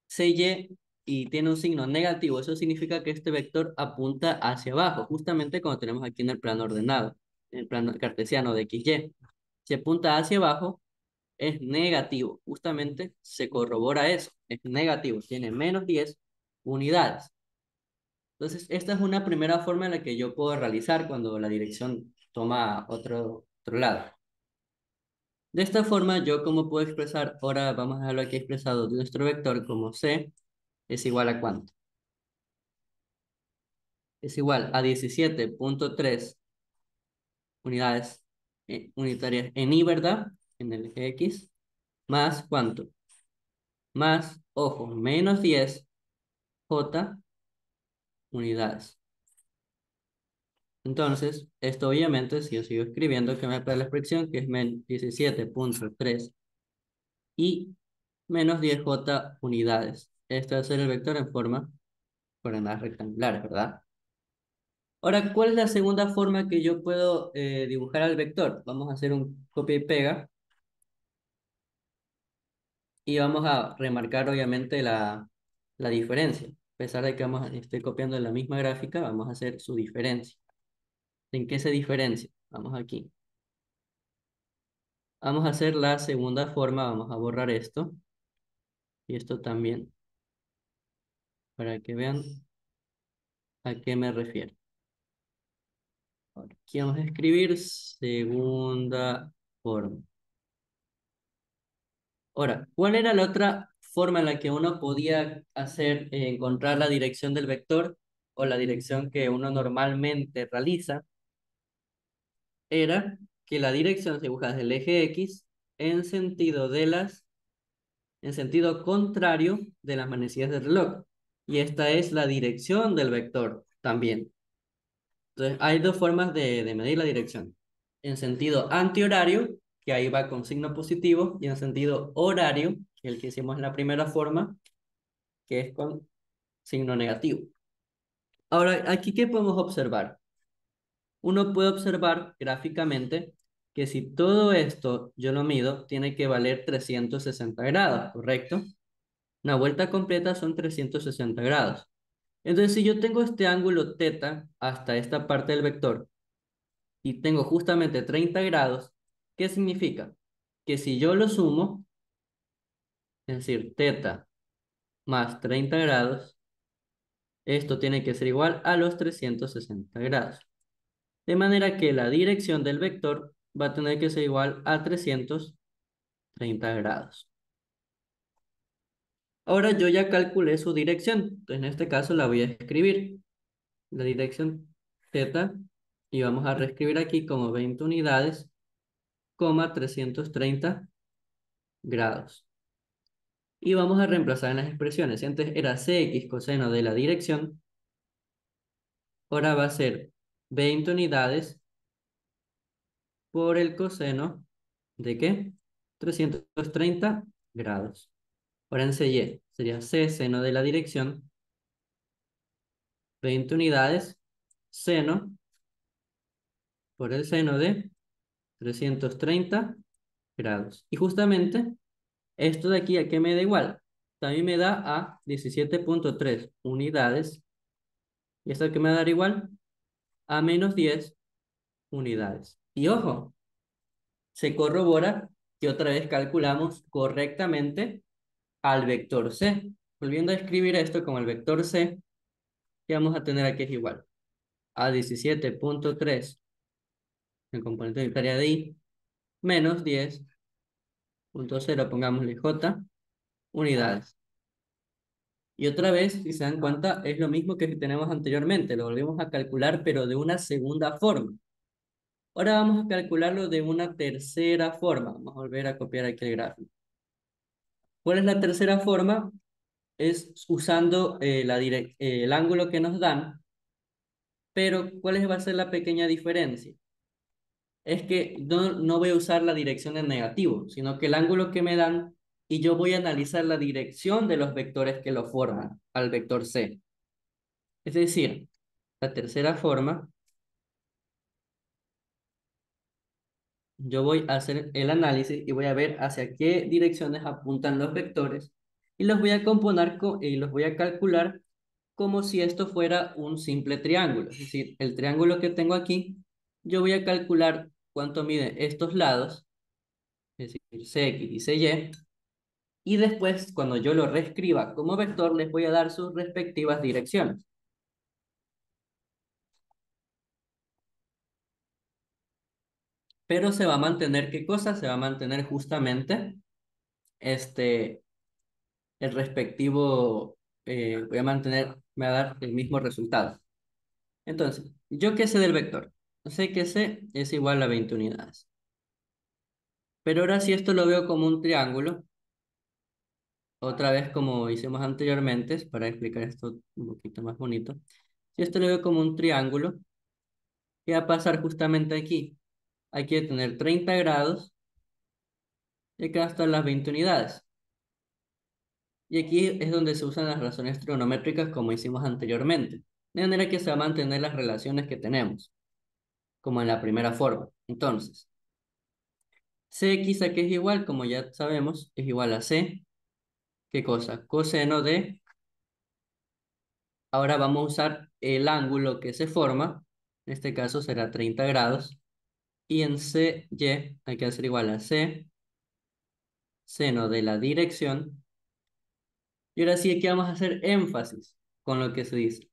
CY y tiene un signo negativo, eso significa que este vector apunta hacia abajo, justamente como tenemos aquí en el plano ordenado, en el plano cartesiano de XY. Si apunta hacia abajo, es negativo. Justamente se corrobora eso, es negativo, tiene menos 10 unidades. Entonces, esta es una primera forma en la que yo puedo realizar cuando la dirección toma otro lado. De esta forma, yo como puedo expresar, ahora vamos a dejarlo aquí expresado, nuestro vector como C es igual a ¿cuánto? Es igual a 17.3 unidades unitarias en Y, ¿verdad? En el eje X, más ¿cuánto? Más, ojo, menos 10 J unidades. Entonces, esto obviamente, si yo sigo escribiendo, que me da la expresión, que es menos 17.3 y menos 10J unidades. Este va a ser el vector en forma coordenadas rectangulares, ¿verdad? Ahora, ¿cuál es la segunda forma que yo puedo dibujar al vector? Vamos a hacer un copia y pega y vamos a remarcar obviamente la diferencia. A pesar de que estoy copiando la misma gráfica, vamos a hacer su diferencia. ¿En qué se diferencia? Vamos aquí. Vamos a hacer la segunda forma, vamos a borrar esto y esto también, para que vean a qué me refiero. Ahora, aquí vamos a escribir segunda forma. Ahora, ¿cuál era la otra forma en la que uno podía hacer, encontrar la dirección del vector o la dirección que uno normalmente realiza? Era que la dirección se dibuja desde el eje X en sentido en sentido contrario de las manecillas del reloj. Y esta es la dirección del vector también. Entonces, hay dos formas de medir la dirección. En sentido antihorario, que ahí va con signo positivo, y en sentido horario, que es el que hicimos en la primera forma, que es con signo negativo. Ahora, aquí, ¿qué podemos observar? Uno puede observar gráficamente que si todo esto yo lo mido, tiene que valer 360 grados, ¿correcto? Una vuelta completa son 360 grados. Entonces, si yo tengo este ángulo teta hasta esta parte del vector y tengo justamente 30 grados, ¿qué significa? Que si yo lo sumo, es decir, teta más 30 grados, esto tiene que ser igual a los 360 grados. De manera que la dirección del vector va a tener que ser igual a 330 grados. Ahora yo ya calculé su dirección. Entonces en este caso la voy a escribir. La dirección θ. Y vamos a reescribir aquí como 20 unidades, coma 330 grados. Y vamos a reemplazar en las expresiones. Si antes era cx coseno de la dirección, ahora va a ser 20 unidades por el coseno ¿de qué? 330 grados. Ahora en CY sería C seno de la dirección, 20 unidades, seno por el seno de 330 grados. Y justamente esto de aquí, ¿a qué me da igual? También me da a 17.3 unidades. ¿Y esto que me va a dar igual? A menos 10 unidades. Y ojo, se corrobora que otra vez calculamos correctamente al vector C. Volviendo a escribir esto como el vector C, que vamos a tener aquí es igual a 17.3, el componente unitaria de I, menos 10.0, pongámosle J, unidades. Y otra vez, si se dan cuenta, es lo mismo que tenemos anteriormente, lo volvemos a calcular, pero de una segunda forma. Ahora vamos a calcularlo de una tercera forma. Vamos a volver a copiar aquí el gráfico. ¿Cuál es la tercera forma? Es usando el ángulo que nos dan, pero ¿cuál va a ser la pequeña diferencia? Es que no voy a usar la dirección en negativo, sino que el ángulo que me dan y yo voy a analizar la dirección de los vectores que lo forman al vector C. Es decir, la tercera forma, yo voy a hacer el análisis y voy a ver hacia qué direcciones apuntan los vectores y los voy a componer y los voy a calcular como si esto fuera un simple triángulo. Es decir, el triángulo que tengo aquí, yo voy a calcular cuánto miden estos lados, es decir, CX y CY, y después, cuando yo lo reescriba como vector, les voy a dar sus respectivas direcciones. Pero se va a mantener, ¿qué cosa? Se va a mantener justamente este, el respectivo, voy a mantener, me va a dar el mismo resultado. Entonces, ¿yo qué sé del vector? Sé que C es igual a 20 unidades. Pero ahora si esto lo veo como un triángulo, otra vez como hicimos anteriormente, para explicar esto un poquito más bonito. Si esto lo veo como un triángulo, ¿qué va a pasar justamente aquí? Hay que tener 30 grados y acá están las 20 unidades. Y aquí es donde se usan las razones trigonométricas como hicimos anteriormente, de manera que se va a mantener las relaciones que tenemos, como en la primera forma. Entonces, Cx aquí es igual, como ya sabemos, es igual a C, ¿qué cosa? Coseno de, ahora vamos a usar el ángulo que se forma, en este caso será 30 grados, y en CY hay que hacer igual a C, seno de la dirección, y ahora sí aquí vamos a hacer énfasis con lo que se dice.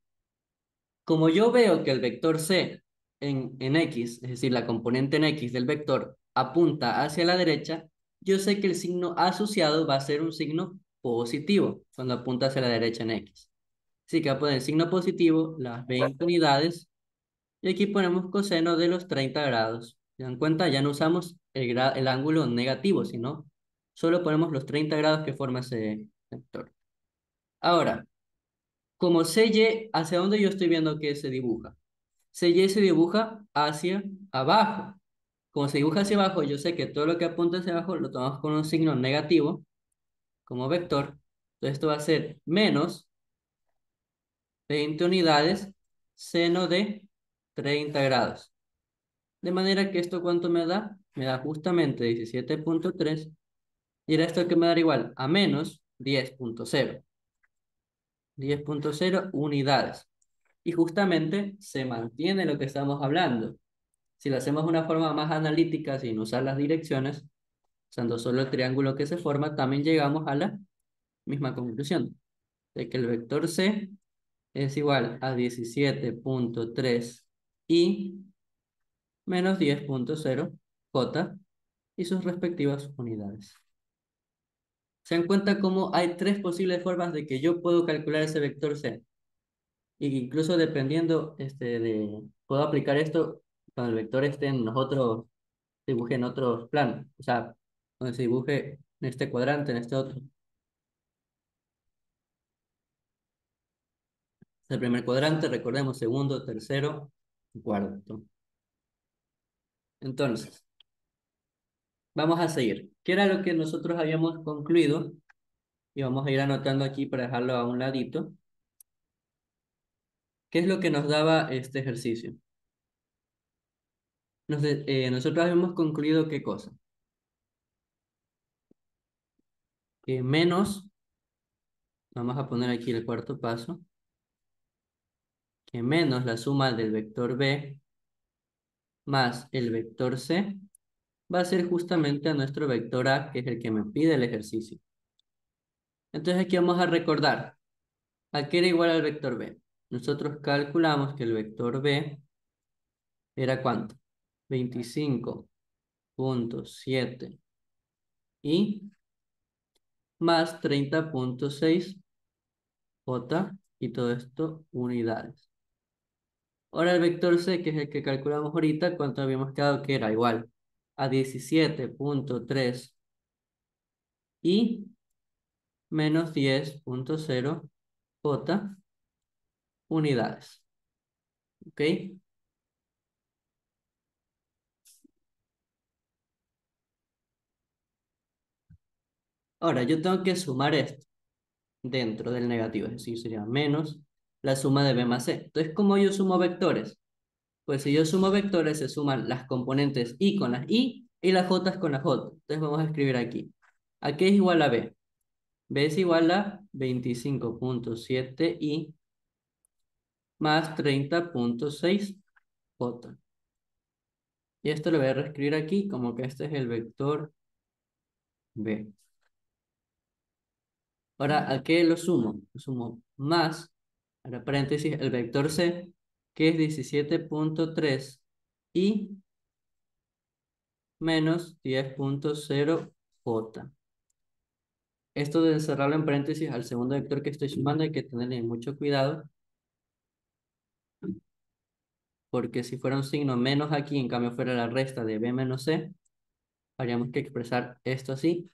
Como yo veo que el vector C en X, es decir, la componente en X del vector, apunta hacia la derecha, yo sé que el signo asociado va a ser un signo positivo cuando apunta hacia la derecha en X. Así que voy a poner el signo positivo, las 20 unidades, y aquí ponemos coseno de los 30 grados. ¿Se dan cuenta? Ya no usamos el ángulo negativo, sino solo ponemos los 30 grados que forma ese vector. Ahora, como CY, ¿hacia dónde yo estoy viendo que se dibuja? CY se dibuja hacia abajo. Como se dibuja hacia abajo, yo sé que todo lo que apunta hacia abajo lo tomamos con un signo negativo, como vector. Entonces esto va a ser menos 20 unidades seno de 30 grados. De manera que esto, ¿cuánto me da? Me da justamente 17.3. Y era esto que me da igual a menos 10.0. 10.0 unidades. Y justamente se mantiene lo que estamos hablando. Si lo hacemos de una forma más analítica, sin usar las direcciones, usando solo el triángulo que se forma, también llegamos a la misma conclusión, de que el vector C es igual a 17.3 y menos 10.0 j y sus respectivas unidades. ¿Se dan cuenta cómo hay tres posibles formas de que yo puedo calcular ese vector C? Y incluso dependiendo, puedo aplicar esto cuando el vector esté en los otros, dibuje en otros planos. O sea, donde se dibuje en este cuadrante, en este otro. El primer cuadrante, recordemos, segundo, tercero, cuarto. Entonces, vamos a seguir. ¿Qué era lo que nosotros habíamos concluido? Y vamos a ir anotando aquí para dejarlo a un ladito. ¿Qué es lo que nos daba este ejercicio? Nosotros habíamos concluido qué cosa. Que menos, vamos a poner aquí el cuarto paso, que menos la suma del vector B más el vector C va a ser justamente a nuestro vector A, que es el que me pide el ejercicio. Entonces aquí vamos a recordar, ¿a qué era igual al vector B? Nosotros calculamos que el vector B era ¿cuánto? 25.7 y más 30.6 J y todo esto unidades. Ahora el vector C, que es el que calculamos ahorita, ¿cuánto habíamos quedado? Que era igual a 17.3 y menos 10.0 J unidades. ¿Ok? Ahora yo tengo que sumar esto dentro del negativo, es decir, sería menos la suma de B más C. Entonces, ¿cómo yo sumo vectores? Pues si yo sumo vectores, se suman las componentes I con las I y las J con las J. Entonces vamos a escribir aquí. ¿A qué es igual a B? B es igual a 25.7i más 30.6 J. Y esto lo voy a reescribir aquí como que este es el vector B. Ahora, ¿a qué lo sumo? Lo sumo más, ahora paréntesis, el vector C, que es 17.3 y menos 10.0 J. Esto de encerrarlo en paréntesis al segundo vector que estoy sumando hay que tenerle mucho cuidado, porque si fuera un signo menos aquí, en cambio fuera la resta de B menos C, habríamos que expresar esto así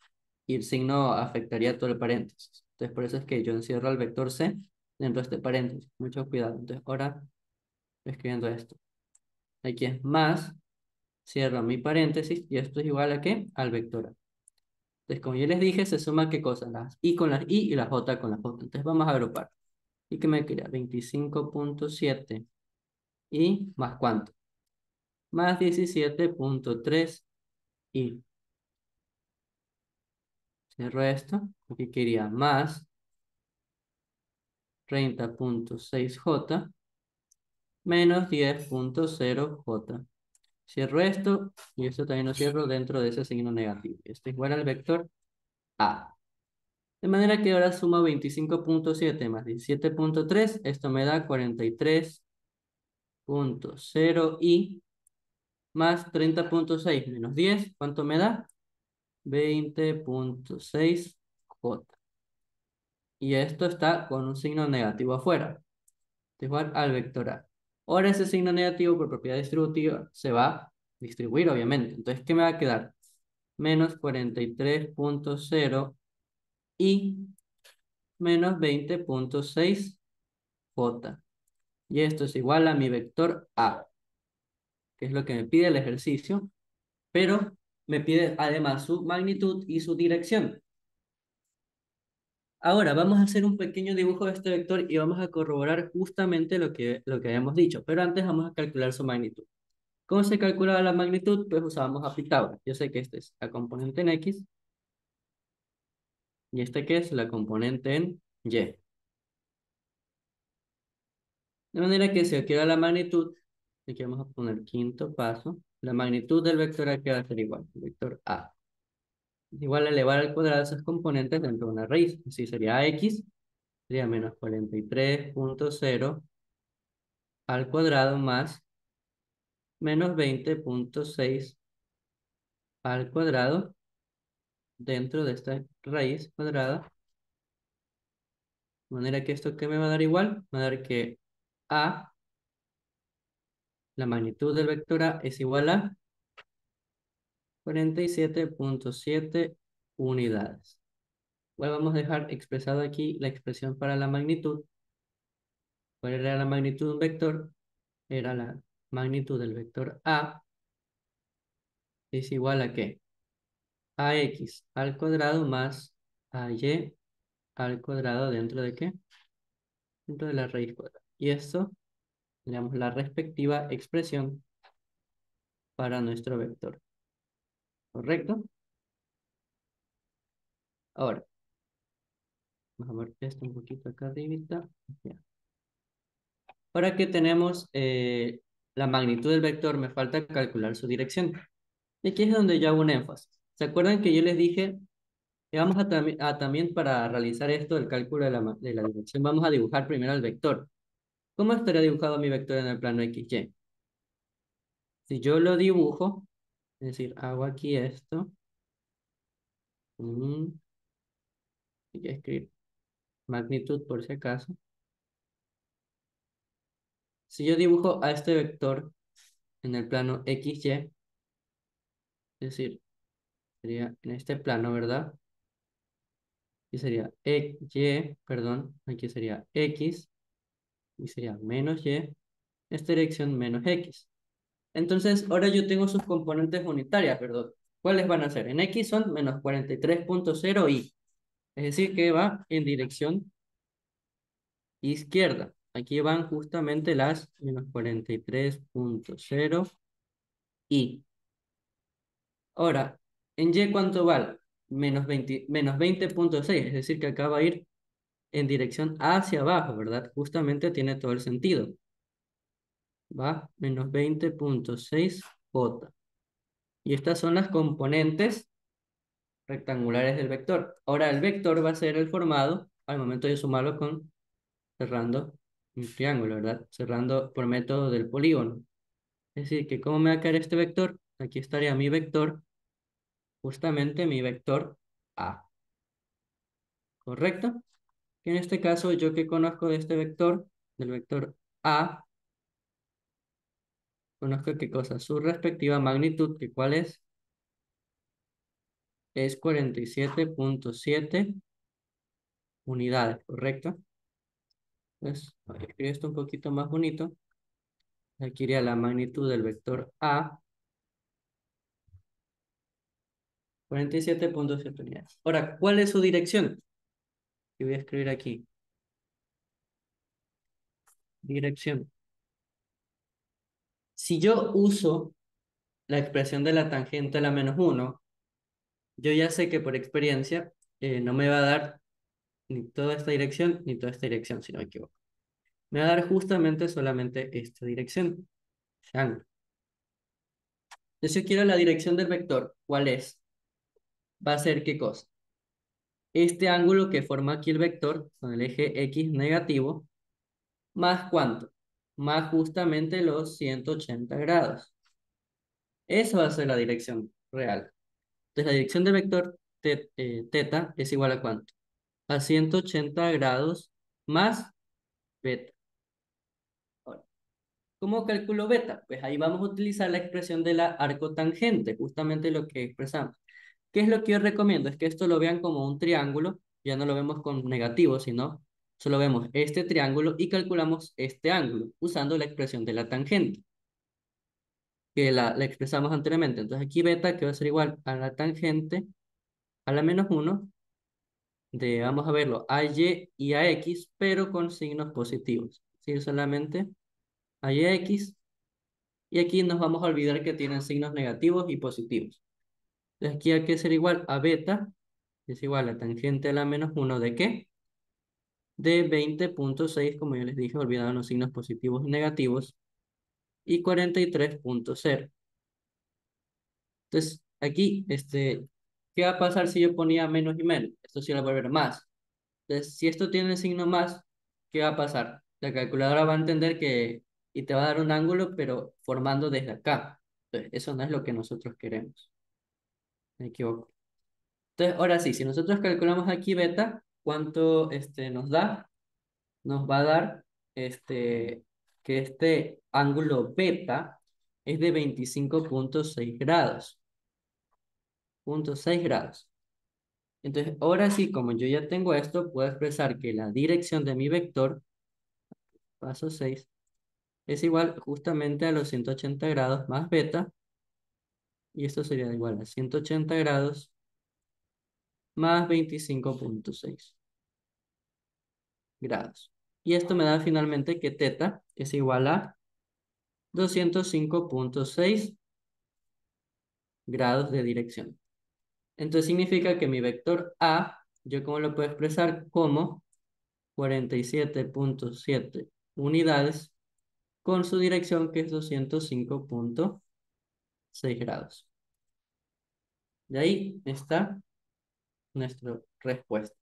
y el signo afectaría todo el paréntesis. Entonces, por eso es que yo encierro el vector C dentro de este paréntesis. Mucho cuidado. Entonces, ahora estoy escribiendo esto. Aquí es más, cierro mi paréntesis y esto es igual a ¿qué? Al vector A. Entonces, como yo les dije, se suma qué cosa, las I con las I y las J con las J. Entonces vamos a agrupar. ¿Y qué me queda? 25.7 y más cuánto. Más 17.3 y cierro esto. Aquí quería más 30.6J menos 10.0J. Cierro esto y esto también lo cierro dentro de ese signo negativo. Esto es igual al vector A. De manera que ahora sumo 25.7 más 17.3. Esto me da 43.0 y más 30.6 menos 10. ¿Cuánto me da? 20.6J. Y esto está con un signo negativo afuera. Es igual al vector A. Ahora ese signo negativo por propiedad distributiva se va a distribuir, obviamente. Entonces, ¿qué me va a quedar? Menos 43.0 y menos 20.6J. Y esto es igual a mi vector A, que es lo que me pide el ejercicio, pero me pide además su magnitud y su dirección. Ahora vamos a hacer un pequeño dibujo de este vector y vamos a corroborar justamente lo que habíamos dicho, pero antes vamos a calcular su magnitud. ¿Cómo se calculaba la magnitud? Pues usábamos a Pitágoras. Yo sé que esta es la componente en X y este que es la componente en Y. De manera que si quiero la magnitud, aquí vamos a poner quinto paso, la magnitud del vector A que va a ser igual, el vector A. Es igual a elevar al cuadrado esos componentes dentro de una raíz. Así sería X, sería menos 43.0 al cuadrado más menos 20.6 al cuadrado dentro de esta raíz cuadrada. De manera que esto que me va a dar igual, me va a dar que A, la magnitud del vector A es igual a 47.7 unidades. Igual vamos a dejar expresado aquí la expresión para la magnitud. ¿Cuál era la magnitud de un vector? Era la magnitud del vector A es igual a ¿qué? AX al cuadrado más AY al cuadrado dentro de ¿qué? Dentro de la raíz cuadrada. Y esto le damos la respectiva expresión para nuestro vector. ¿Correcto? Ahora, vamos a ver esto un poquito acá arribita. Ya. Ahora que tenemos la magnitud del vector, me falta calcular su dirección. Y aquí es donde yo hago un énfasis. ¿Se acuerdan que yo les dije que vamos a también para realizar esto, el cálculo de la dirección, vamos a dibujar primero el vector? ¿Cómo estaría dibujado mi vector en el plano XY? Si yo lo dibujo, es decir, hago aquí esto, mm, y voy a escribir magnitud por si acaso. Si yo dibujo a este vector en el plano XY, es decir, sería en este plano, ¿verdad? Y sería Y, perdón, aquí sería X, y sería menos Y, esta dirección menos X. Entonces, ahora yo tengo sus componentes unitarias, perdón. ¿Cuáles van a ser? En X son menos 43.0 y, es decir, que va en dirección izquierda. Aquí van justamente las menos 43.0 y. Ahora, en Y, ¿cuánto vale? Menos 20.6, es decir, que acá va a ir en dirección hacia abajo, ¿verdad? Justamente tiene todo el sentido. Va menos 20.6J. Y estas son las componentes rectangulares del vector. Ahora el vector va a ser el formado al momento de sumarlo con cerrando un triángulo, ¿verdad? Cerrando por método del polígono. Es decir, que ¿cómo me va a quedar este vector? Aquí estaría mi vector, justamente mi vector A. ¿Correcto? Y en este caso, yo que conozco de este vector, del vector A, conozco qué cosa, su respectiva magnitud, que cuál es 47.7 unidades, ¿correcto? Entonces, voy a escribir esto un poquito más bonito. Aquí iría la magnitud del vector A, 47.7 unidades. Ahora, ¿cuál es su dirección? Y voy a escribir aquí. Dirección. Si yo uso la expresión de la tangente a la -1, yo ya sé que por experiencia no me va a dar ni toda esta dirección ni toda esta dirección, si no me equivoco. Me va a dar justamente solamente esta dirección. Ángulo. Entonces yo quiero la dirección del vector. ¿Cuál es? Va a ser ¿qué cosa? Este ángulo que forma aquí el vector con el eje X negativo, más ¿cuánto? Más justamente los 180 grados. Eso va a ser la dirección real. Entonces la dirección del vector teta es igual a ¿cuánto? A 180 grados más beta. Ahora, ¿cómo calculo beta? Pues ahí vamos a utilizar la expresión de la arcotangente, justamente lo que expresamos. ¿Qué es lo que yo recomiendo? Es que esto lo vean como un triángulo, ya no lo vemos con negativo, sino solo vemos este triángulo y calculamos este ángulo usando la expresión de la tangente, que la expresamos anteriormente. Entonces aquí beta que va a ser igual a la tangente a la -1 de, vamos a verlo, a y y a x, pero con signos positivos. ¿Sí? Solamente a y a x, y aquí nos vamos a olvidar que tienen signos negativos y positivos. Entonces aquí hay que ser igual a beta, es igual a tangente a la -1 ¿de qué? De 20.6, como yo les dije, olvidaron los signos positivos y negativos, y 43.0. Entonces, aquí, ¿qué va a pasar si yo ponía menos y menos? Esto sí va a volver más. Entonces, si esto tiene el signo más, ¿qué va a pasar? La calculadora va a entender que, y te va a dar un ángulo, pero formando desde acá. Entonces, eso no es lo que nosotros queremos. Me equivoco. Entonces, ahora sí, si nosotros calculamos aquí beta, ¿cuánto nos da? Nos va a dar que este ángulo beta es de 25.6 grados. 0.6 grados. Entonces, ahora sí, como yo ya tengo esto, puedo expresar que la dirección de mi vector, paso 6, es igual justamente a los 180 grados más beta, y esto sería igual a 180 grados más 25.6 grados. Y esto me da finalmente que teta es igual a 205.6 grados de dirección. Entonces significa que mi vector A, yo cómo lo puedo expresar como 47.7 unidades con su dirección que es 205.6 grados. De ahí está nuestra respuesta.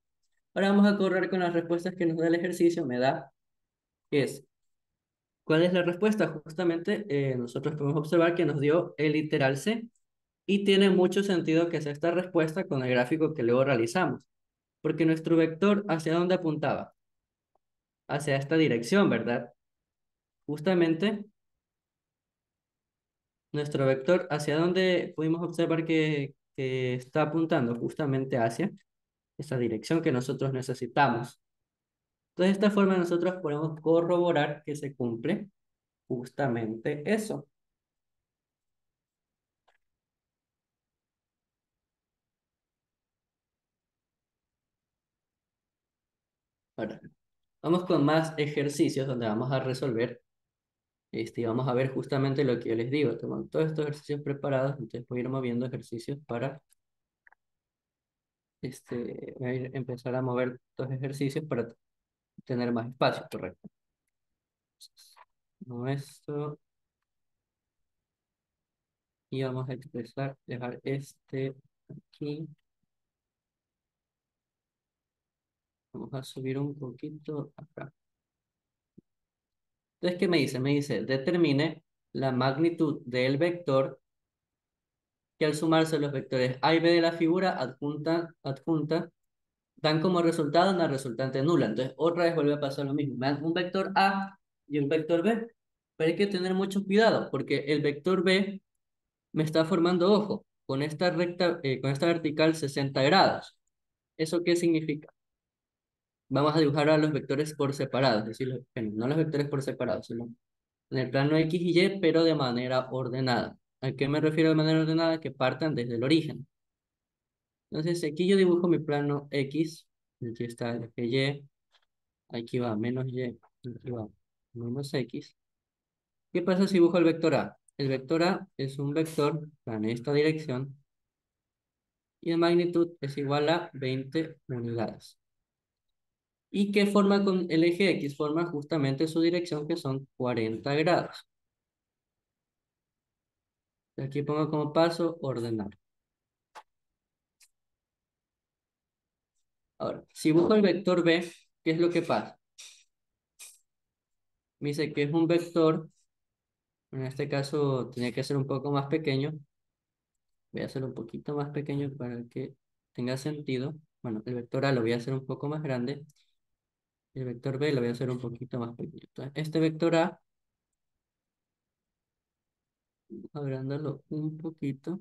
Ahora vamos a correr con las respuestas que nos da el ejercicio. Me da que es, ¿cuál es la respuesta? Justamente nosotros podemos observar que nos dio el literal C y tiene mucho sentido que sea esta respuesta con el gráfico que luego realizamos. Porque nuestro vector, ¿hacia dónde apuntaba? Hacia esta dirección, ¿verdad? Justamente, nuestro vector, ¿hacia dónde pudimos observar que está apuntando? Justamente hacia esa dirección que nosotros necesitamos. Entonces, de esta forma nosotros podemos corroborar que se cumple justamente eso. Ahora, vamos con más ejercicios donde vamos a resolver. Y vamos a ver justamente lo que yo les digo. Tengo todos estos ejercicios preparados, entonces voy a ir moviendo ejercicios para voy a empezar a mover estos ejercicios para tener más espacio, correcto. Entonces, no esto, y vamos a expresar, dejar aquí. Vamos a subir un poquito acá. Entonces, ¿qué me dice? Me dice, determine la magnitud del vector que al sumarse los vectores A y B de la figura adjunta dan como resultado una resultante nula. Entonces, otra vez vuelve a pasar lo mismo. Me dan un vector A y un vector B. Pero hay que tener mucho cuidado porque el vector B me está formando, ojo, con esta recta, con esta vertical 60 grados. ¿Eso qué significa? Vamos a dibujar a los vectores por separado, es decir, bueno, no los vectores por separado, sino en el plano X y Y, pero de manera ordenada. ¿A qué me refiero de manera ordenada? Que partan desde el origen. Entonces, aquí yo dibujo mi plano X, aquí está el eje Y, aquí va menos Y, aquí va menos X. ¿Qué pasa si dibujo el vector A? El vector A es un vector en esta dirección y de magnitud es igual a 20 unidades. ¿Y qué forma con el eje X? Forma justamente su dirección, que son 40 grados. Aquí pongo como paso ordenar. Ahora, si busco el vector B, ¿qué es lo que pasa? Me dice que es un vector, en este caso tenía que ser un poco más pequeño. Voy a hacerlo un poquito más pequeño para que tenga sentido. Bueno, el vector A lo voy a hacer un poco más grande. Y el vector B lo voy a hacer un poquito más pequeño. Entonces, este vector A, agrandarlo un poquito.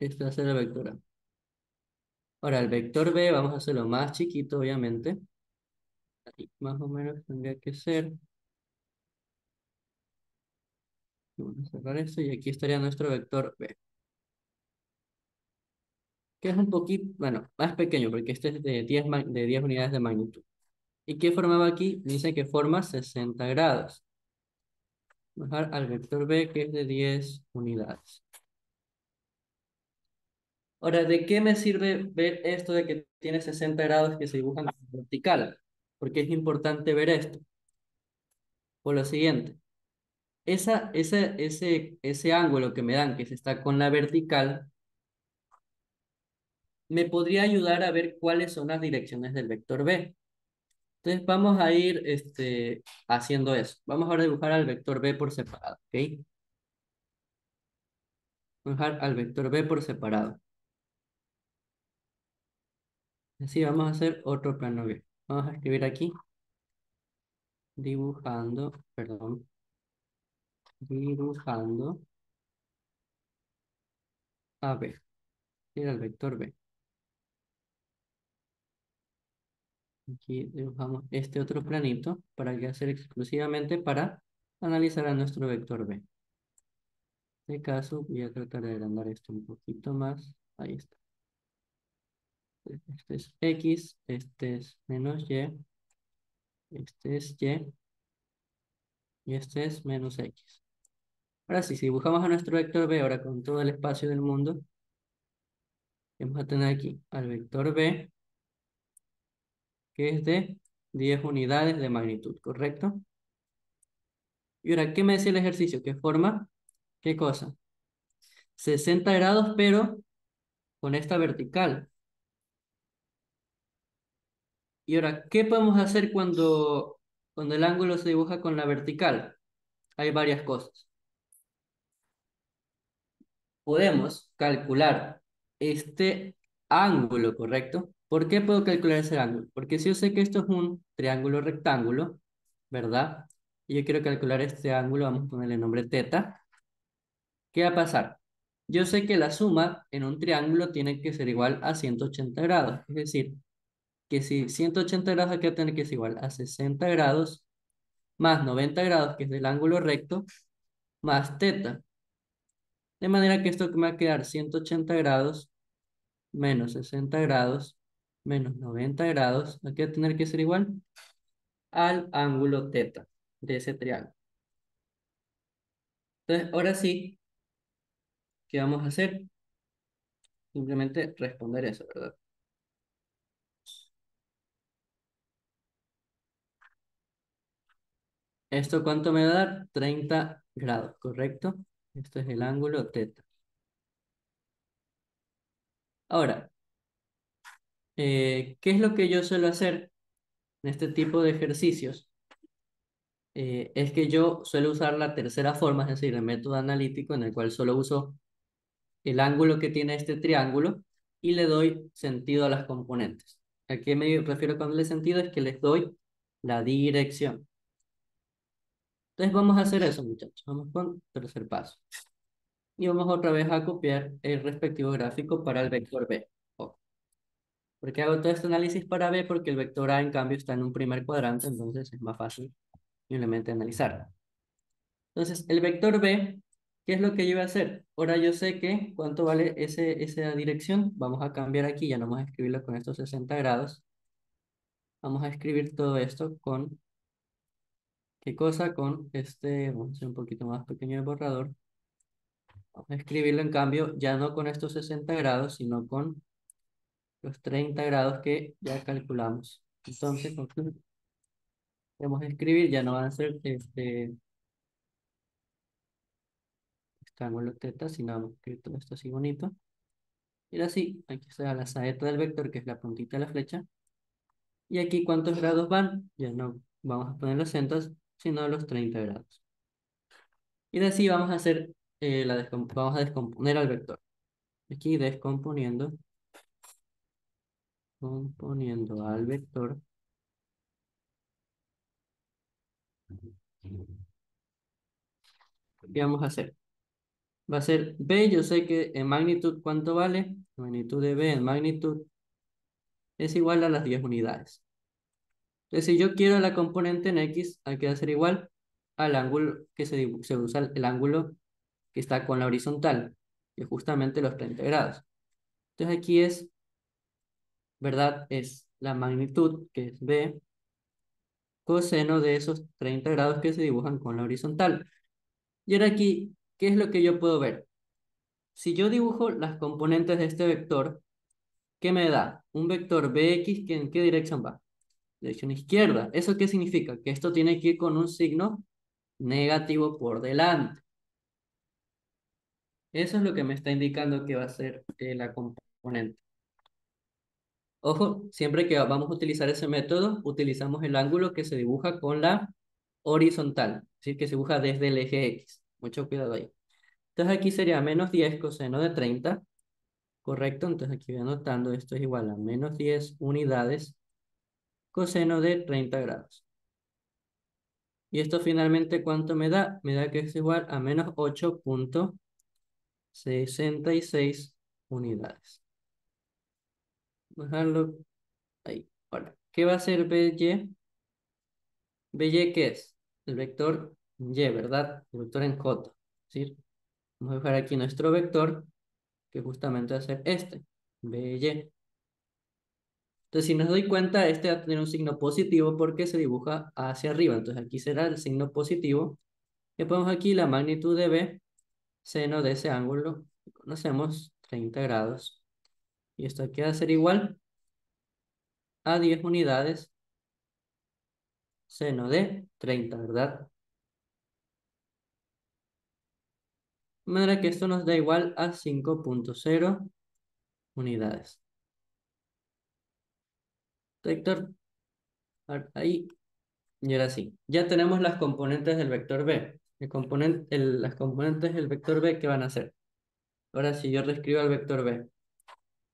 Este va a ser el vector A. Ahora, el vector B vamos a hacerlo más chiquito, obviamente. Ahí, más o menos tendría que ser. Vamos a cerrar esto y aquí estaría nuestro vector B, que es un poquito, bueno, más pequeño, porque este es de 10 unidades de magnitud. ¿Y qué formaba aquí? Dice que forma 60 grados. Bajar al vector B, que es de 10 unidades. Ahora, ¿de qué me sirve ver esto de que tiene 60 grados que se dibujan en vertical? Porque es importante ver esto. Por lo siguiente, ese ángulo que me dan, que se está con la vertical, me podría ayudar a ver cuáles son las direcciones del vector B. Entonces vamos a ir haciendo eso. Vamos ahora a dibujar al vector B por separado, ¿ok? Dibujar al vector B por separado. Así vamos a hacer otro plano B. Vamos a escribir aquí, dibujando, perdón, dibujando a B. Era el vector B. Aquí dibujamos este otro planito para que hacer exclusivamente para analizar a nuestro vector B. En este caso voy a tratar de agrandar esto un poquito más. Ahí está. Este es X, este es menos Y, este es y este es menos X. Ahora sí, si dibujamos a nuestro vector B ahora con todo el espacio del mundo, vamos a tener aquí al vector B, que es de 10 unidades de magnitud, ¿correcto? Y ahora, ¿qué me decía el ejercicio? ¿Qué forma? ¿Qué cosa? 60 grados, pero con esta vertical. Y ahora, ¿qué podemos hacer cuando el ángulo se dibuja con la vertical? Hay varias cosas. Podemos calcular este ángulo, ¿correcto? ¿Por qué puedo calcular ese ángulo? Porque si yo sé que esto es un triángulo rectángulo, ¿verdad? Y yo quiero calcular este ángulo, vamos a ponerle nombre teta. ¿Qué va a pasar? Yo sé que la suma en un triángulo tiene que ser igual a 180 grados. Es decir, que si 180 grados aquí va a tener que ser igual a 60 grados más 90 grados, que es del ángulo recto, más teta. De manera que esto me va a quedar 180 grados menos 60 grados menos 90 grados. Aquí va a tener que ser igual al ángulo teta de ese triángulo. Entonces, ahora sí, ¿qué vamos a hacer? Simplemente responder eso, ¿verdad? ¿Esto cuánto me va a dar? 30 grados, ¿correcto? Esto es el ángulo teta. Ahora, ¿qué es lo que yo suelo hacer en este tipo de ejercicios? Es que yo suelo usar la tercera forma, es decir, el método analítico en el cual solo uso el ángulo que tiene este triángulo y le doy sentido a las componentes. ¿A qué me refiero con el sentido? Es que les doy la dirección. Entonces vamos a hacer eso, muchachos. Vamos con tercer paso. Y vamos otra vez a copiar el respectivo gráfico para el vector B. Ok. ¿Por qué hago todo este análisis para B? Porque el vector A, en cambio, está en un primer cuadrante, entonces es más fácil simplemente analizar. Entonces, el vector B, ¿qué es lo que yo voy a hacer? Ahora yo sé que cuánto vale esa dirección. Vamos a cambiar aquí, ya no vamos a escribirlo con estos 60 grados. Vamos a escribir todo esto con, ¿qué cosa? Con este, vamos a hacer un poquito más pequeño el borrador. Vamos a escribirlo en cambio, ya no con estos 60 grados, sino con los 30 grados que ya calculamos. Entonces, vamos a escribir, ya no van a ser este ángulo teta, sino vamos a escribir todo esto así bonito. Y ahora sí, aquí está la saeta del vector, que es la puntita de la flecha. Y aquí, ¿cuántos grados van? Ya no vamos a poner los centos, sino los 30 grados. Y ahora sí, vamos a hacer, vamos a descomponer al vector. Aquí componiendo al vector. ¿Qué vamos a hacer? Va a ser B, yo sé que en magnitud, ¿cuánto vale? La magnitud de B en magnitud es igual a las 10 unidades. Entonces, si yo quiero la componente en X, hay que hacer igual al ángulo que se usa el ángulo que está con la horizontal, que es justamente los 30 grados. Entonces aquí es, ¿verdad? Es la magnitud, que es B, coseno de esos 30 grados que se dibujan con la horizontal. Y ahora aquí, ¿qué es lo que yo puedo ver? Si yo dibujo las componentes de este vector, ¿qué me da? Un vector Bx que ¿en qué dirección va? Dirección izquierda. ¿Eso qué significa? Que esto tiene que ir con un signo negativo por delante. Eso es lo que me está indicando que va a ser la componente. Ojo, siempre que vamos a utilizar ese método, utilizamos el ángulo que se dibuja con la horizontal, es decir, que se dibuja desde el eje X. Mucho cuidado ahí. Entonces aquí sería menos 10 coseno de 30, ¿correcto? Entonces aquí voy anotando, esto es igual a menos 10 unidades coseno de 30 grados. Y esto finalmente, ¿cuánto me da? Me da que es igual a menos 8,66 unidades. Dejarlo ahí. Ahora, ¿qué va a ser BY? BY, ¿qué es? El vector Y, ¿verdad? El vector en J. Es decir, vamos a dejar aquí nuestro vector, que justamente va a ser este, BY. Entonces, si nos doy cuenta, este va a tener un signo positivo porque se dibuja hacia arriba. Entonces, aquí será el signo positivo. Y ponemos aquí la magnitud de B, seno de ese ángulo, que conocemos, 30 grados. Y esto aquí va a ser igual a 10 unidades seno de 30, ¿verdad? De manera que esto nos da igual a 5,0 unidades. Vector, ahí, y ahora sí. Ya tenemos las componentes del vector B. Las componentes del vector B, ¿qué van a hacer? Ahora si yo reescribo el vector B.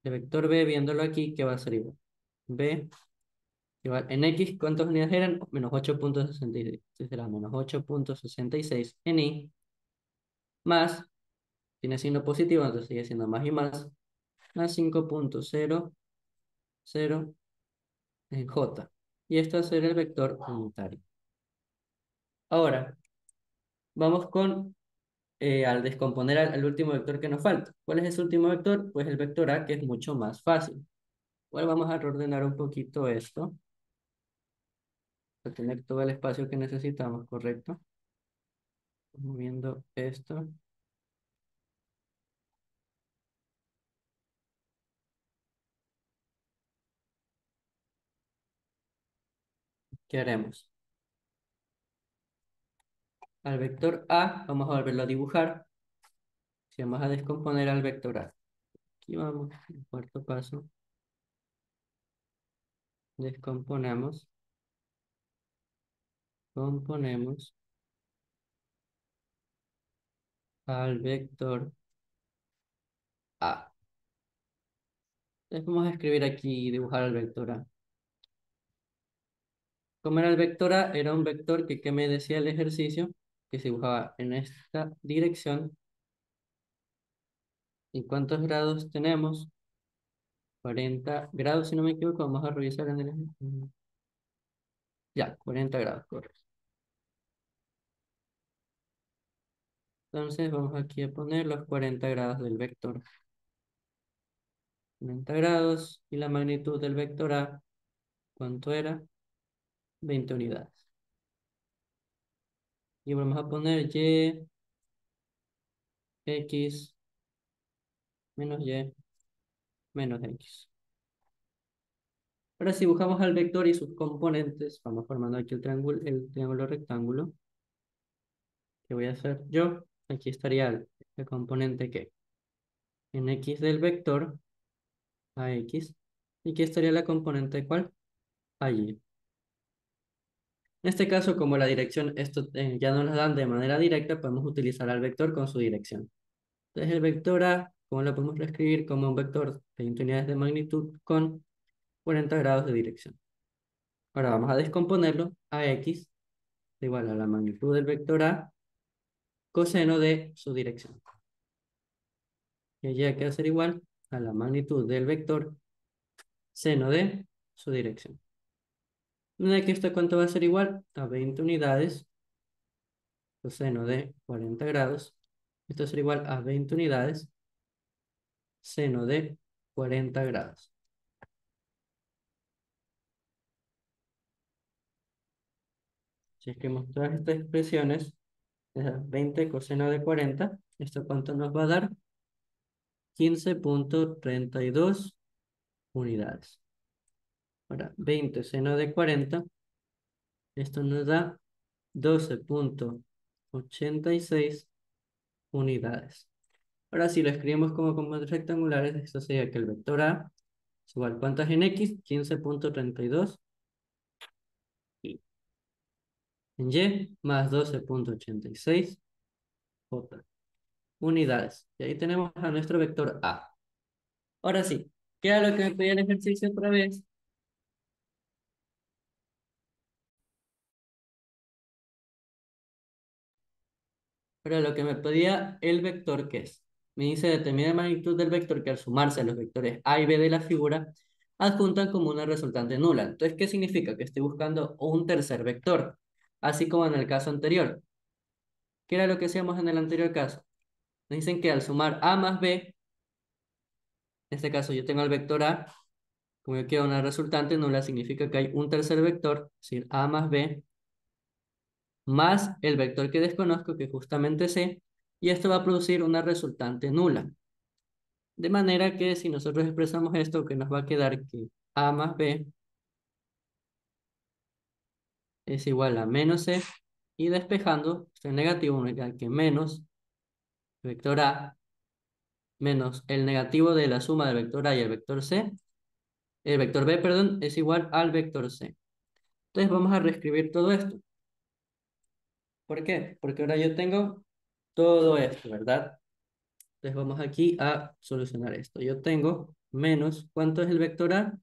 El vector B, viéndolo aquí, ¿qué va a ser igual? B igual, en X, ¿cuántas unidades eran? Menos 8,66. Entonces será menos 8,66 en Y, más, tiene signo positivo, entonces sigue siendo más y más 5,00 en J. Y esto va a ser el vector unitario. Ahora, vamos con, al descomponer al último vector que nos falta. ¿Cuál es ese último vector? Pues el vector A, que es mucho más fácil. Igual vamos a reordenar un poquito esto, para tener todo el espacio que necesitamos, ¿correcto? Moviendo esto. ¿Qué haremos? Al vector A, vamos a volverlo a dibujar. Si vamos a descomponer al vector A. Aquí vamos, el cuarto paso. Descomponemos, componemos al vector A. Entonces vamos a escribir aquí, dibujar al vector A. Como era el vector A, era un vector que, ¿qué me decía el ejercicio? Que se dibujaba en esta dirección. ¿Y cuántos grados tenemos? 40 grados, si no me equivoco. Vamos a revisar en el ejercicio. Ya, 40 grados, correcto. Entonces vamos aquí a poner los 40 grados del vector. 40 grados y la magnitud del vector A, ¿cuánto era? 20 unidades. Y vamos a poner y, x, menos y, menos x. Ahora si buscamos al vector y sus componentes, vamos formando aquí el triángulo rectángulo. ¿Qué voy a hacer yo? Aquí estaría el componente que en x del vector ax. ¿Y aquí estaría la componente cuál? Ay. En este caso, como la dirección, esto ya nos la dan de manera directa, podemos utilizar al vector con su dirección. Entonces el vector A, ¿cómo lo podemos reescribir? Como un vector de 20 unidades de magnitud con 40 grados de dirección. Ahora vamos a descomponerlo. Ax es igual a la magnitud del vector A coseno de su dirección. Y allí hay que hacer igual a la magnitud del vector seno de su dirección. De que esto cuánto va a ser igual a 20 unidades coseno de 40 grados. Esto será igual a 20 unidades seno de 40 grados. Si escribimos todas estas expresiones, 20 coseno de 40, ¿esto cuánto nos va a dar? 15,32 unidades. Ahora, 20 seno de 40, esto nos da 12,86 unidades. Ahora, si lo escribimos como componentes rectangulares, esto sería que el vector A es igual, ¿cuántas en X? 15,32 y en Y más 12,86 J unidades. Y ahí tenemos a nuestro vector A. Ahora sí, ¿qué era lo que me pedía el ejercicio otra vez? Pero lo que me pedía el vector, ¿qué es? Me dice determina la magnitud del vector que al sumarse a los vectores A y B de la figura, adjuntan como una resultante nula. Entonces, ¿qué significa? Que estoy buscando un tercer vector, así como en el caso anterior. ¿Qué era lo que hacíamos en el anterior caso? Me dicen que al sumar A más B, en este caso yo tengo el vector A, como yo quiero una resultante nula, significa que hay un tercer vector, es decir, A más B, más el vector que desconozco, que justamente C, y esto va a producir una resultante nula. De manera que si nosotros expresamos esto, que nos va a quedar que A más B es igual a menos C, y despejando, esto es negativo, me queda que menos vector A menos el negativo de la suma del vector A y el vector C, el vector B, perdón, es igual al vector C. Entonces vamos a reescribir todo esto. ¿Por qué? Porque ahora yo tengo todo esto, ¿verdad? Entonces vamos aquí a solucionar esto. Yo tengo menos, ¿cuánto es el vector A?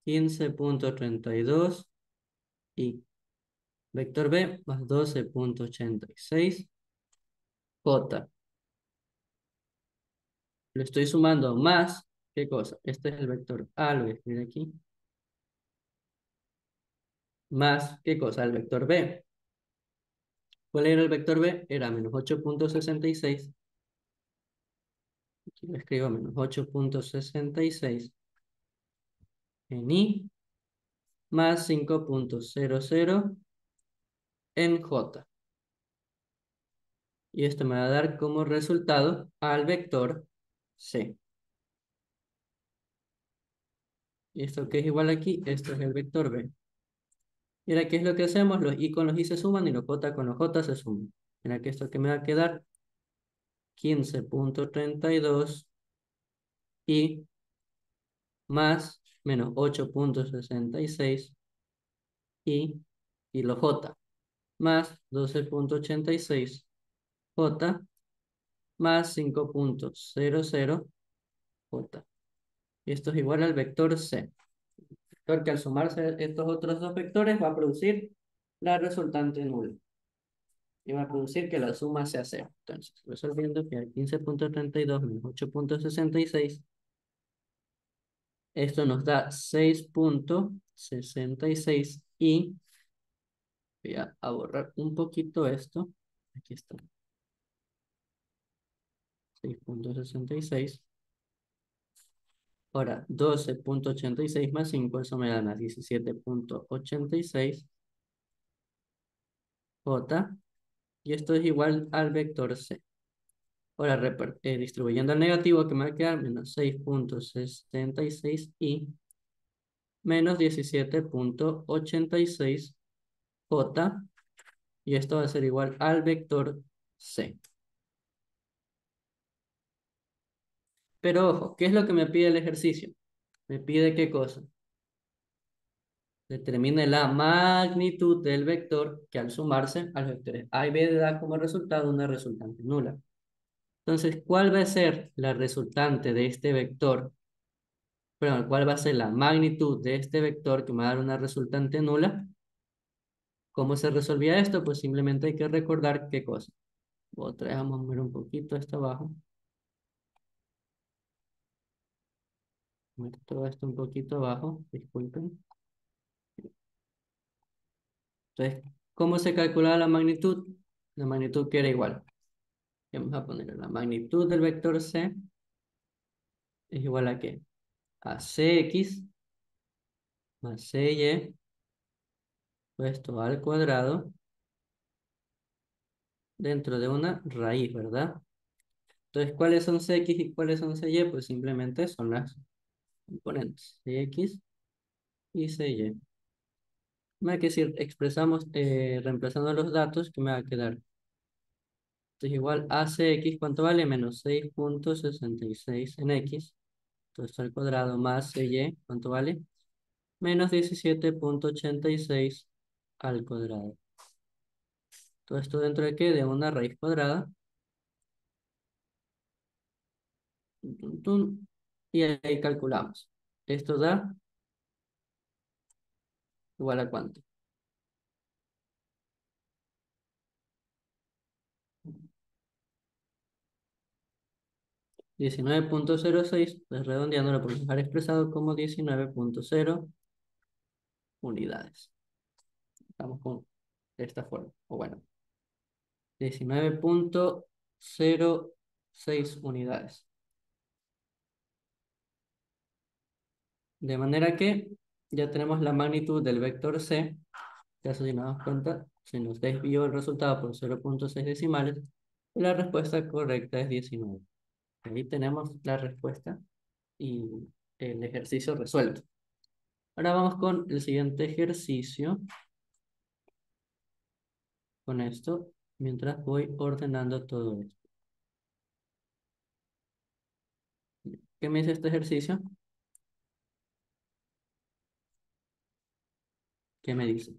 15,32 y vector B más 12,86 J. Lo estoy sumando más, ¿qué cosa? Este es el vector A, lo voy a escribir aquí. Más, ¿qué cosa? El vector B. ¿Cuál era el vector B? Era menos 8,66. Aquí lo escribo menos 8,66 en I más 5,00 en J. Y esto me va a dar como resultado al vector C. ¿Y esto qué es igual aquí? Esto es el vector B. Mira, ¿qué es lo que hacemos? Los I con los I se suman y los J con los J se suman. Mira que esto que me va a quedar 15,32 y más menos 8,66 y los J más 12,86 J más 5,00 J. Y esto es igual al vector C. Vector que al sumarse estos otros dos vectores va a producir la resultante nula. Y va a producir que la suma sea cero. Entonces, resolviendo que hay 15,32 menos 8,66. Esto nos da 6,66 y voy a borrar un poquito esto. Aquí está. 6.66. Ahora, 12.86 más 5, eso me da 17.86 J. Y esto es igual al vector C. Ahora, distribuyendo al negativo, que me va a quedar menos 6.76 y menos 17.86 J. Y esto va a ser igual al vector C. Pero ojo, ¿qué es lo que me pide el ejercicio? Me pide qué cosa. Determine la magnitud del vector que al sumarse a los vectores A y B da como resultado una resultante nula. Entonces, ¿cuál va a ser la resultante de este vector? Perdón, ¿cuál va a ser la magnitud de este vector que me va a dar una resultante nula? ¿Cómo se resolvía esto? Pues simplemente hay que recordar qué cosa. Otra vez vamos a mover un poquito esto abajo. Meto todo esto un poquito abajo, disculpen. Entonces, ¿cómo se calculaba la magnitud? La magnitud que era igual. Vamos a poner la magnitud del vector C es igual a ¿qué? A Cx más Cy puesto al cuadrado dentro de una raíz, ¿verdad? Entonces, ¿cuáles son Cx y cuáles son Cy? Pues simplemente son las componentes Cx y Cy. Me va a decir, expresamos, reemplazando los datos, ¿qué me va a quedar? Entonces, igual a Cx, ¿cuánto vale? Menos 6.66 en X. Todo esto al cuadrado más Cy, ¿cuánto vale? Menos 17.86 al cuadrado. Todo esto dentro de ¿qué? De una raíz cuadrada. Tun, tun, tun. Y ahí calculamos. Esto da igual a ¿cuánto? 19.06, pues redondeando lo podemos dejar expresado como 19.0 unidades. Estamos con de esta forma. O bueno, 19.06 unidades. De manera que ya tenemos la magnitud del vector C. Ya si nos damos cuenta, se nos desvió el resultado por 0.6 decimales. Y la respuesta correcta es 19. Ahí tenemos la respuesta y el ejercicio resuelto. Ahora vamos con el siguiente ejercicio. Con esto, mientras voy ordenando todo esto. ¿Qué me dice este ejercicio? ¿Qué me dice?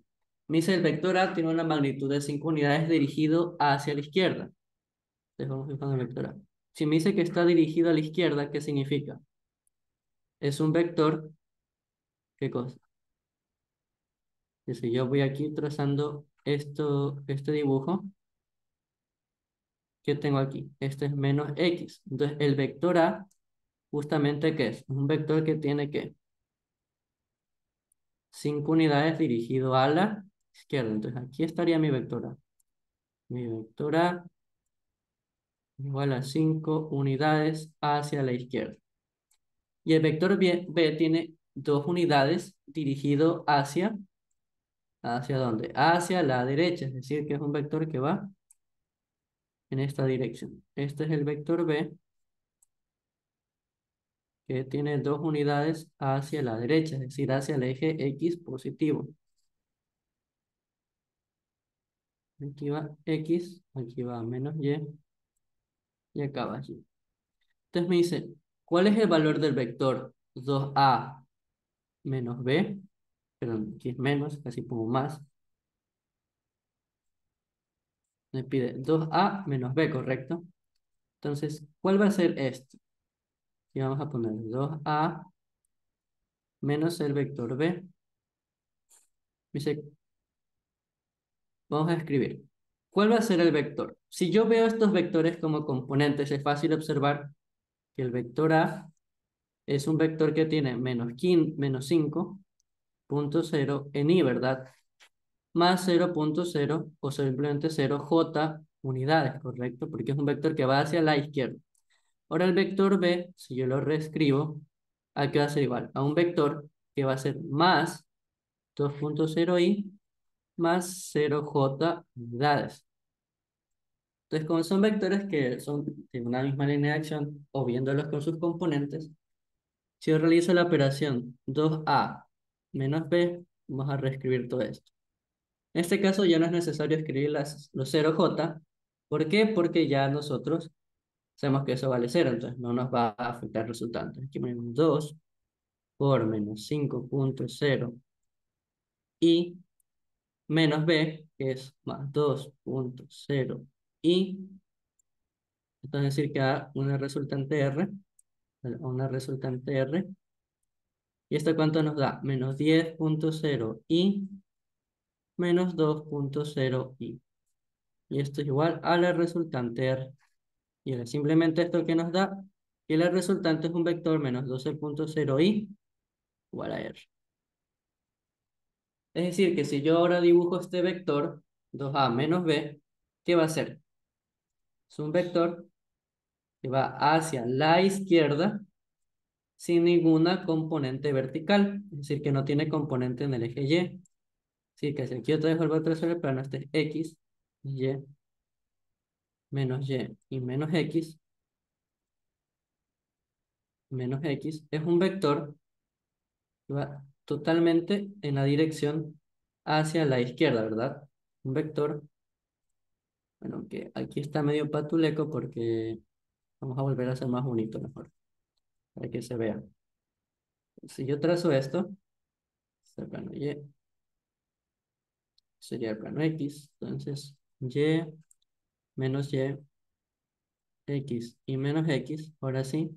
Me dice el vector A tiene una magnitud de 5 unidades dirigido hacia la izquierda. Entonces vamos buscando el vector A. Si me dice que está dirigido a la izquierda, ¿qué significa? Es un vector, ¿qué cosa? Si yo voy aquí trazando este dibujo, ¿qué tengo aquí? Este es menos X. Entonces el vector A, justamente, ¿qué es? Un vector que tiene, ¿qué? 5 unidades dirigido a la izquierda. Entonces aquí estaría mi vector A. Mi vector A igual a 5 unidades hacia la izquierda. Y el vector B tiene 2 unidades dirigido ¿hacia dónde? Hacia la derecha, es decir, que es un vector que va en esta dirección. Este es el vector B, que tiene 2 unidades hacia la derecha, es decir, hacia el eje X positivo. Aquí va X, aquí va menos y acá va Y. Entonces me dice, ¿cuál es el valor del vector 2A menos B? Perdón, aquí es menos, casi pongo más. Me pide 2A menos B, ¿correcto? Entonces, ¿cuál va a ser esto? Y vamos a poner 2A menos el vector B. Dice, vamos a escribir. ¿Cuál va a ser el vector? Si yo veo estos vectores como componentes, es fácil observar que el vector A es un vector que tiene menos 5.0 en Y, ¿verdad? Más 0.0 o simplemente 0 J unidades, ¿correcto? Porque es un vector que va hacia la izquierda. Ahora el vector B, si yo lo reescribo, aquí va a ser igual a un vector que va a ser más 2.0i más 0j unidades. Entonces, como son vectores que son de una misma línea de acción o viéndolos con sus componentes, si yo realizo la operación 2a menos b, vamos a reescribir todo esto. En este caso ya no es necesario escribir los 0j. ¿Por qué? Porque ya nosotros sabemos que eso vale 0, entonces no nos va a afectar el resultado. Aquí ponemos 2 por menos 5.0 y menos b, que es más 2.0 y entonces decir que da una resultante r, una resultante r. ¿Y esto cuánto nos da? Menos 10.0 y menos 2.0 y. Y esto es igual a la resultante r. Y ahora simplemente esto que nos da, que la resultante es un vector menos 12.0 y igual a r. Es decir, que si yo ahora dibujo este vector, 2a menos b, ¿qué va a ser? Es un vector que va hacia la izquierda sin ninguna componente vertical. Es decir, que no tiene componente en el eje y. Sí, que si aquí yo te dejo el vector sobre el plano, este es x, y, menos y menos x, es un vector que va totalmente en la dirección hacia la izquierda, ¿verdad? Un vector, bueno, que aquí está medio patuleco porque vamos a volver a hacer más bonito mejor, para que se vea. Si yo trazo esto, es el plano y, sería el plano x, entonces y menos y x y menos x, ahora sí,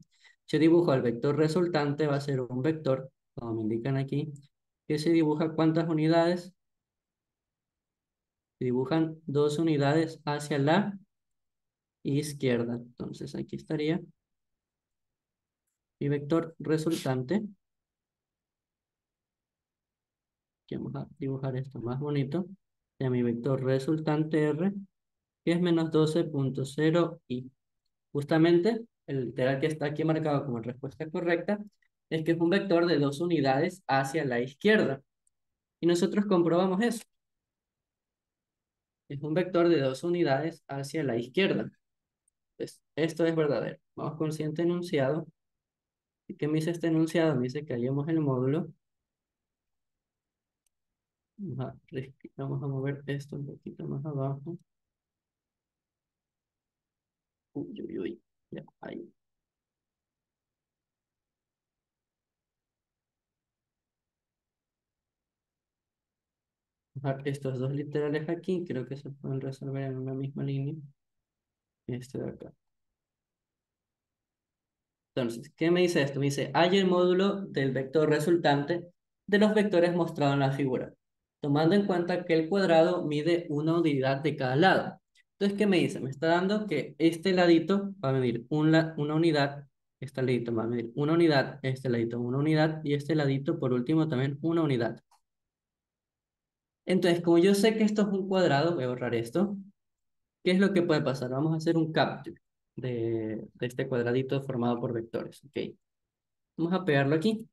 yo dibujo el vector resultante, va a ser un vector, como me indican aquí, que se dibuja ¿cuántas unidades? Se dibujan 2 unidades hacia la izquierda. Entonces aquí estaría mi vector resultante, que vamos a dibujar esto más bonito, ya mi vector resultante R, que es menos 12.0 y justamente el literal que está aquí marcado como respuesta correcta es que es un vector de 2 unidades hacia la izquierda. Y nosotros comprobamos eso. Es un vector de 2 unidades hacia la izquierda. Pues esto es verdadero. Vamos con el siguiente enunciado. ¿Y qué me dice este enunciado? Me dice que hallemos el módulo. Vamos a mover esto un poquito más abajo. Uy, uy, uy. Ya, ahí. Estos dos literales aquí creo que se pueden resolver en una misma línea. Este de acá. Entonces, ¿qué me dice esto? Me dice, hay el módulo del vector resultante de los vectores mostrados en la figura, tomando en cuenta que el cuadrado mide una unidad de cada lado. Entonces, ¿qué me dice? Me está dando que este ladito va a medir una unidad, este ladito va a medir una unidad, este ladito una unidad, y este ladito, por último, también una unidad. Entonces, como yo sé que esto es un cuadrado, voy a borrar esto. ¿Qué es lo que puede pasar? Vamos a hacer un capture de este cuadradito formado por vectores. ¿Ok? Vamos a pegarlo aquí.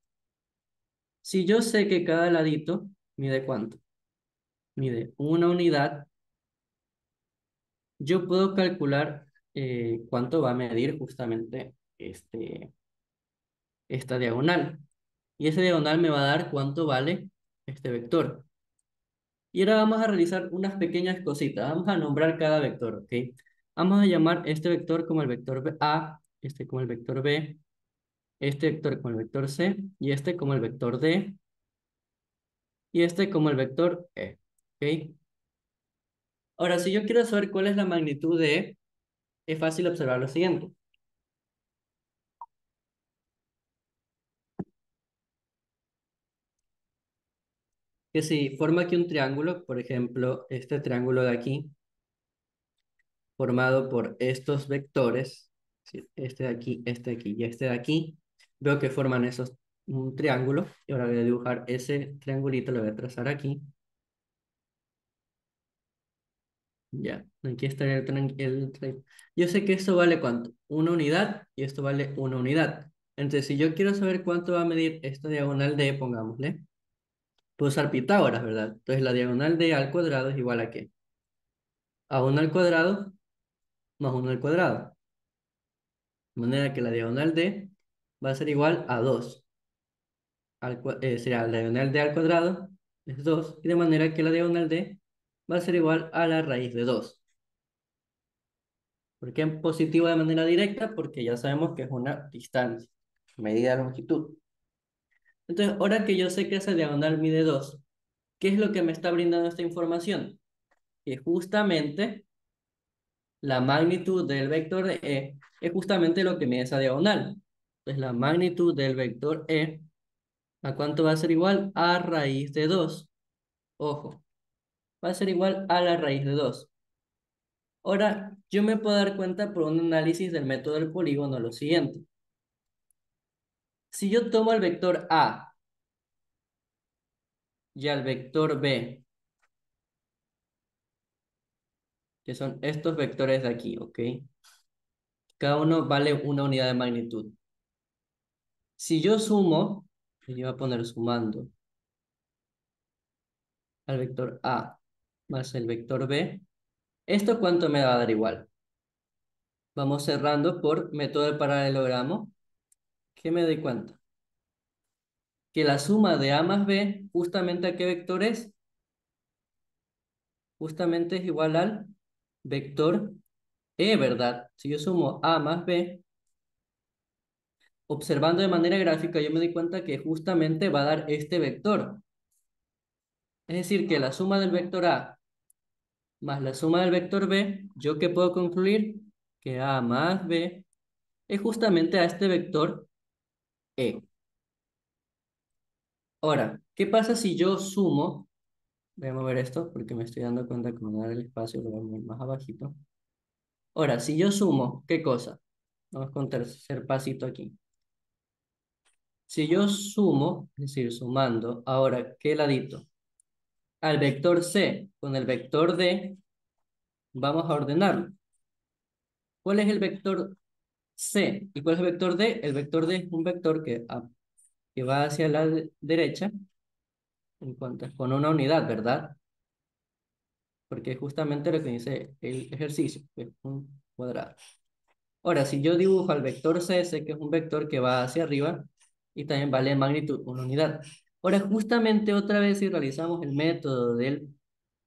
Si yo sé que cada ladito mide ¿cuánto? Mide una unidad, yo puedo calcular cuánto va a medir justamente esta diagonal. Y esa diagonal me va a dar cuánto vale este vector. Y ahora vamos a realizar unas pequeñas cositas. Vamos a nombrar cada vector, ¿ok? Vamos a llamar este vector como el vector A, este como el vector B, este vector como el vector C, y este como el vector D, y este como el vector E, ¿ok? Ahora, si yo quiero saber cuál es la magnitud de E, es fácil observar lo siguiente. Que si forma aquí un triángulo, por ejemplo, este triángulo de aquí, formado por estos vectores, ¿sí? Este de aquí y este de aquí, veo que forman un triángulo, y ahora voy a dibujar ese triangulito, lo voy a trazar aquí. Ya, aquí está yo sé que esto vale ¿cuánto? Una unidad y esto vale una unidad. Entonces, si yo quiero saber cuánto va a medir esta diagonal D, pongámosle, puedo usar Pitágoras, ¿verdad? Entonces, la diagonal D al cuadrado es igual ¿a qué? A 1 al cuadrado más 1 al cuadrado. De manera que la diagonal D va a ser igual a 2. Sería la diagonal D al cuadrado es 2. Y de manera que la diagonal D va a ser igual a la raíz de 2. ¿Por qué en positivo de manera directa? Porque ya sabemos que es una distancia, medida de longitud. Entonces, ahora que yo sé que esa diagonal mide 2, ¿qué es lo que me está brindando esta información? Que justamente la magnitud del vector E es justamente lo que mide esa diagonal. Entonces, la magnitud del vector E, ¿a cuánto va a ser igual? A raíz de 2. Ojo, va a ser igual a la raíz de 2. Ahora, yo me puedo dar cuenta por un análisis del método del polígono lo siguiente. Si yo tomo el vector A y al vector B, que son estos vectores de aquí, ¿ok? Cada uno vale una unidad de magnitud. Si yo sumo, yo voy a poner sumando al vector A más el vector B, ¿esto cuánto me va a dar igual? Vamos cerrando por método de paralelogramo. ¿Qué me doy cuenta? Que la suma de A más B, justamente ¿a qué vector es? Justamente es igual al vector E, ¿verdad? Si yo sumo A más B, observando de manera gráfica, yo me di cuenta que justamente va a dar este vector. Es decir, que la suma del vector A más la suma del vector B, ¿yo qué puedo concluir? Que A más B es justamente a este vector E. Ahora, ¿qué pasa si yo sumo? Voy a mover esto porque me estoy dando cuenta que me va a dar el espacio, lo voy a mover más abajito. Ahora, si yo sumo, ¿qué cosa? Vamos con tercer pasito aquí. Si yo sumo, es decir, sumando, ahora, ¿qué ladito? Al vector C con el vector D, vamos a ordenarlo. ¿Cuál es el vector C? ¿Y cuál es el vector D? El vector D es un vector que va hacia la derecha en cuanto con una unidad, ¿verdad? Porque es justamente lo que dice el ejercicio, que es un cuadrado. Ahora, si yo dibujo al vector C, sé que es un vector que va hacia arriba y también vale en magnitud una unidad. Ahora, justamente otra vez si realizamos el método del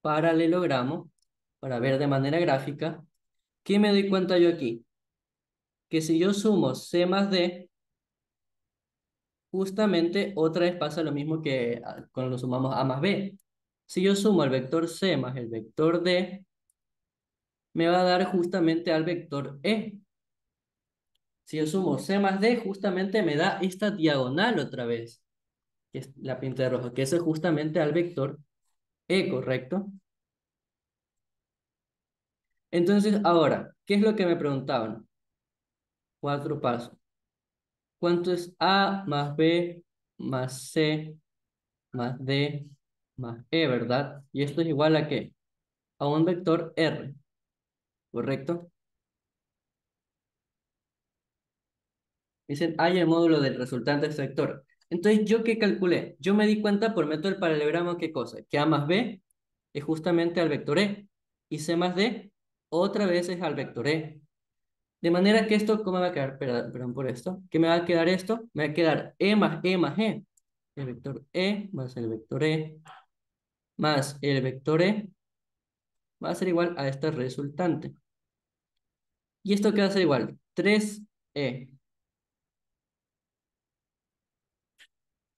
paralelogramo, para ver de manera gráfica, ¿qué me doy cuenta yo aquí? Que si yo sumo C más D, justamente otra vez pasa lo mismo que cuando sumamos A más B. Si yo sumo el vector C más el vector D, me va a dar justamente al vector E. Si yo sumo C más D, justamente me da esta diagonal otra vez, que es la pinta de rojo, que eso es justamente al vector E, ¿correcto? Entonces, ahora, ¿qué es lo que me preguntaban? Cuatro pasos. ¿Cuánto es A más B más C más D más E, ¿verdad? Y esto es igual ¿a qué? A un vector R, ¿correcto? Dicen, hay el módulo del resultante de este vector. Entonces, ¿yo qué calculé? Yo me di cuenta por método del paralelogramo, ¿qué cosa? Que A más B es justamente al vector E. Y C más D otra vez es al vector E. De manera que esto, ¿cómo me va a quedar? Perdón por esto. ¿Qué me va a quedar esto? Me va a quedar E más E más E. El vector E más el vector E más el vector E va a ser igual a este resultante. ¿Y esto qué va a ser igual? 3E.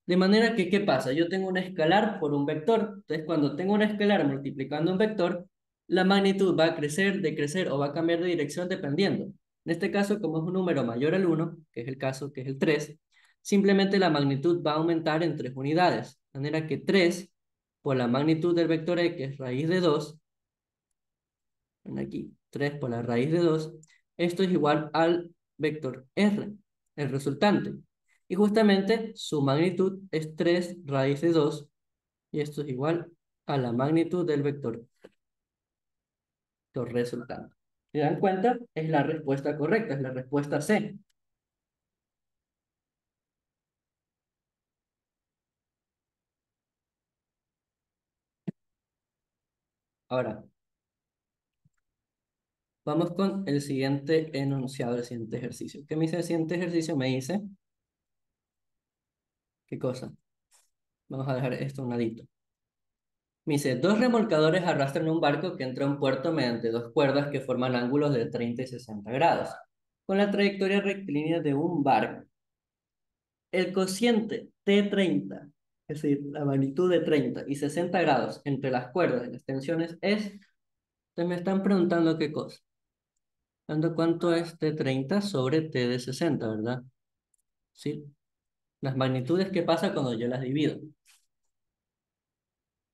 De manera que, ¿qué pasa? Yo tengo un escalar por un vector. Entonces, cuando tengo un escalar multiplicando un vector, la magnitud va a crecer, decrecer o va a cambiar de dirección dependiendo. En este caso, como es un número mayor al 1, que es el caso que es el 3, simplemente la magnitud va a aumentar en 3 unidades. De manera que 3 por la magnitud del vector e, que es raíz de 2, ven aquí, 3 por la raíz de 2, esto es igual al vector r, el resultante. Y justamente su magnitud es 3 raíz de 2, y esto es igual a la magnitud del vector. resultante. ¿Se dan cuenta? Es la respuesta correcta, es la respuesta C. Ahora, vamos con el siguiente enunciado, el siguiente ejercicio. ¿Qué me dice el siguiente ejercicio? Me dice, ¿qué cosa? Vamos a dejar esto a un ladito. Me dice, dos remolcadores arrastran un barco que entra a un puerto mediante dos cuerdas que forman ángulos de 30 y 60 grados. Con la trayectoria rectilínea de un barco, el cociente T30, es decir, la magnitud de 30 y 60 grados entre las cuerdas y las tensiones es, ustedes me están preguntando qué cosa. ¿Cuánto es T30 sobre T de 60, verdad? Sí, las magnitudes que pasa cuando yo las divido.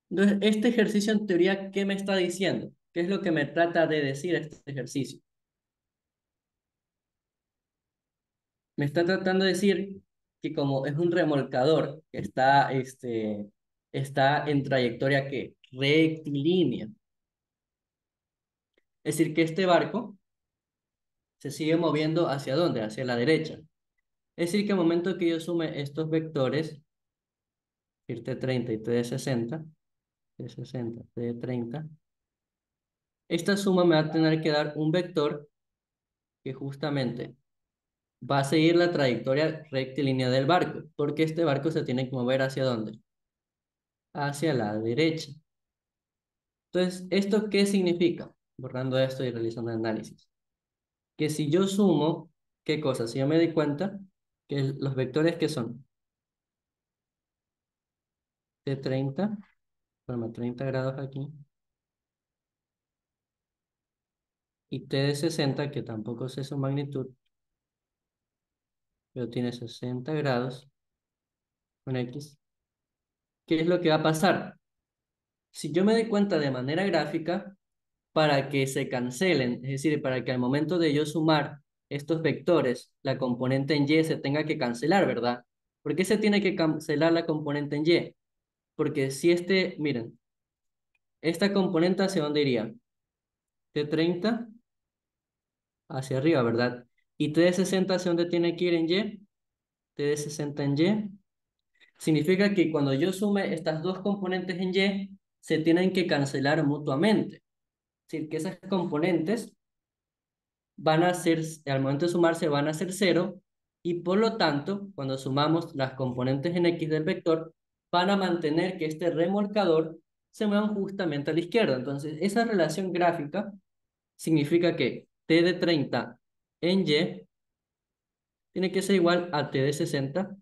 Entonces, este ejercicio en teoría, ¿qué me está diciendo? ¿Qué es lo que me trata de decir este ejercicio? Me está tratando de decir que como es un remolcador que está en trayectoria que rectilínea, es decir, que este barco se sigue moviendo ¿hacia dónde? Hacia la derecha. Es decir, que al momento que yo sume estos vectores, T30 y T de 60, T de 60, T de 30, esta suma me va a tener que dar un vector que justamente va a seguir la trayectoria rectilínea del barco, porque este barco se tiene que mover ¿hacia dónde? Hacia la derecha. Entonces, ¿esto qué significa? Borrando esto y realizando el análisis. Que si yo sumo, ¿qué cosa? Si yo me doy cuenta que los vectores que son T30, forma 30 grados aquí, y T de 60, que tampoco sé su magnitud, pero tiene 60 grados con X, ¿qué es lo que va a pasar? Si yo me doy cuenta de manera gráfica, para que se cancelen, es decir, para que al momento de yo sumar estos vectores, la componente en Y se tenga que cancelar, ¿verdad? ¿Por qué se tiene que cancelar la componente en Y? Porque si miren, esta componente ¿hacia dónde iría? T30 hacia arriba, ¿verdad? Y T de 60 ¿hacia dónde tiene que ir en Y? T de 60 en Y. Significa que cuando yo sume estas dos componentes en Y, se tienen que cancelar mutuamente. Es decir, que esas componentes van a ser, al momento de sumarse, van a ser cero, y por lo tanto, cuando sumamos las componentes en X del vector, van a mantener que este remolcador se mueva justamente a la izquierda. Entonces, esa relación gráfica significa que T de 30 en Y tiene que ser igual a T de 60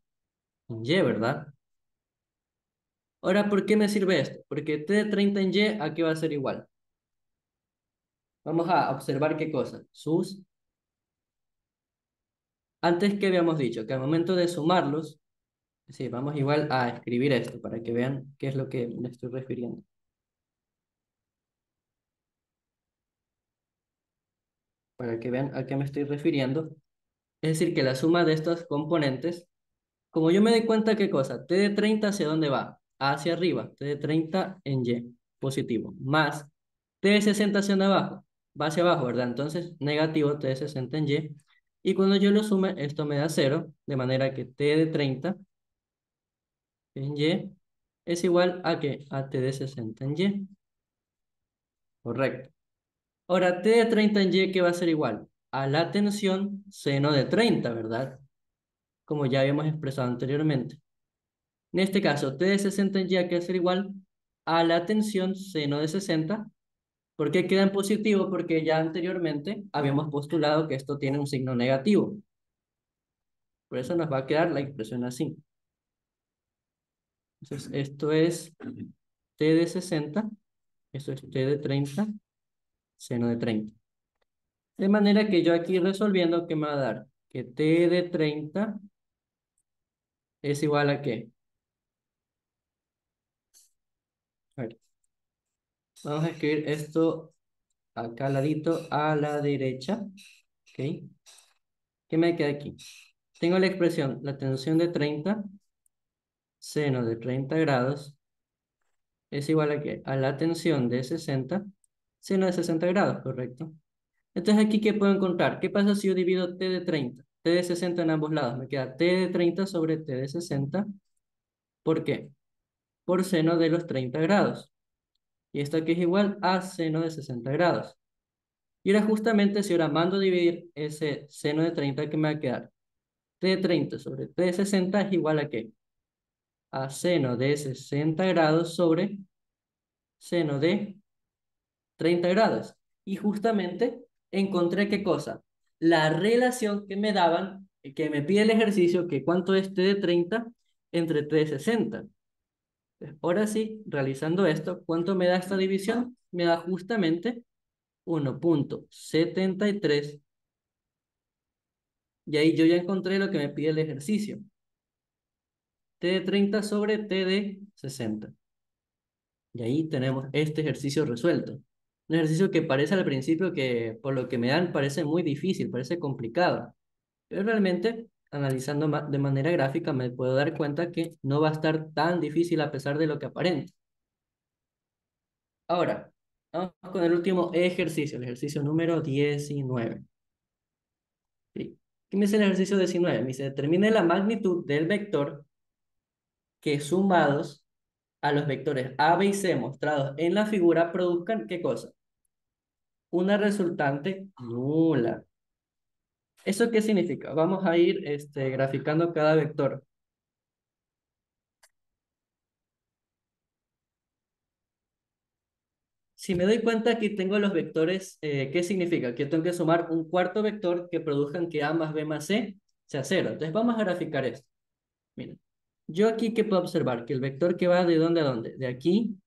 en Y, ¿verdad? Ahora, ¿por qué me sirve esto? Porque T de 30 en Y, ¿a qué va a ser igual? Vamos a observar qué cosa. Antes que habíamos dicho que al momento de sumarlos, sí, vamos igual a escribir esto para que vean qué es lo que me estoy refiriendo. Para que vean a qué me estoy refiriendo. Es decir, que la suma de estos componentes, como yo me doy cuenta qué cosa, T de 30 ¿hacia dónde va? Hacia arriba, T de 30 en Y, positivo, más T de 60 ¿hacia dónde abajo? Va hacia abajo, ¿verdad? Entonces, negativo T de 60 en Y. Y cuando yo lo sume, esto me da cero, de manera que T de 30 en Y es igual a que a T de 60 en Y. Correcto. Ahora, T de 30 en Y, ¿qué va a ser igual? A la tensión seno de 30, ¿verdad? Como ya habíamos expresado anteriormente. En este caso, T de 60 en Y, ¿qué va a ser igual? A la tensión seno de 60. ¿Por qué queda en positivo? Porque ya anteriormente habíamos postulado que esto tiene un signo negativo. Por eso nos va a quedar la expresión así. Entonces, esto es T de 60, esto es T de 30, seno de 30. De manera que yo aquí resolviendo, ¿qué me va a dar? Que T de 30 es igual a ¿qué? A ver, vamos a escribir esto acá al ladito a la derecha. ¿Ok? ¿Qué me queda aquí? Tengo la expresión, la tensión de 30, seno de 30 grados, es igual a ¿qué? A la tensión de 60, Seno de 60 grados, correcto. Entonces aquí, ¿qué puedo encontrar? ¿Qué pasa si yo divido t de 30? T de 60 en ambos lados. Me queda t de 30 sobre t de 60. ¿Por qué? Por seno de los 30 grados. Y esto aquí es igual a seno de 60 grados. Y ahora justamente si ahora mando a dividir ese seno de 30, ¿qué me va a quedar? T de 30 sobre t de 60 es igual a ¿qué? A seno de 60 grados sobre seno de 30 grados. Y justamente encontré qué cosa. La relación que me daban, que me pide el ejercicio, que cuánto es t de 30 entre t de 60. Ahora sí, realizando esto, ¿cuánto me da esta división? Me da justamente 1,73. Y ahí yo ya encontré lo que me pide el ejercicio. T de 30 sobre T de 60. Y ahí tenemos este ejercicio resuelto. Un ejercicio que parece al principio que por lo que me dan parece muy difícil, parece complicado. Pero realmente, analizando de manera gráfica, me puedo dar cuenta que no va a estar tan difícil a pesar de lo que aparenta. Ahora, vamos con el último ejercicio, el ejercicio número 19. Sí. ¿Qué me dice el ejercicio 19? Me dice, determine la magnitud del vector que sumados a los vectores A, B y C mostrados en la figura produzcan, ¿qué cosa? Una resultante nula. ¿Eso qué significa? Vamos a ir graficando cada vector. Si me doy cuenta, aquí tengo los vectores, ¿qué significa? Que tengo que sumar un cuarto vector que produzcan que A más B más C sea cero. Entonces vamos a graficar esto. Miren, yo aquí, ¿qué puedo observar? Que el vector que va de dónde a dónde. De aquí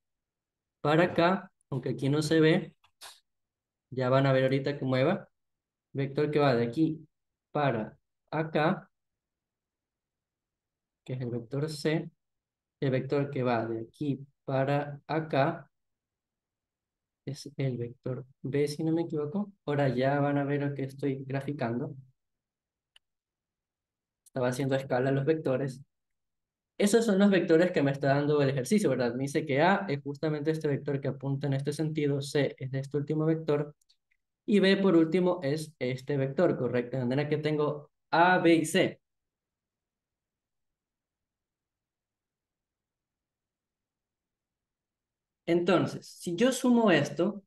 para acá, aunque aquí no se ve, ya van a ver ahorita que mueva. Vector que va de aquí para acá, que es el vector C. El vector que va de aquí para acá es el vector B, si no me equivoco. Ahora ya van a ver lo que estoy graficando. Estaba haciendo a escala los vectores. Esos son los vectores que me está dando el ejercicio, ¿verdad? Me dice que A es justamente este vector que apunta en este sentido, C es de este último vector, y B por último es este vector, ¿correcto? De manera que tengo A, B y C. Entonces, si yo sumo esto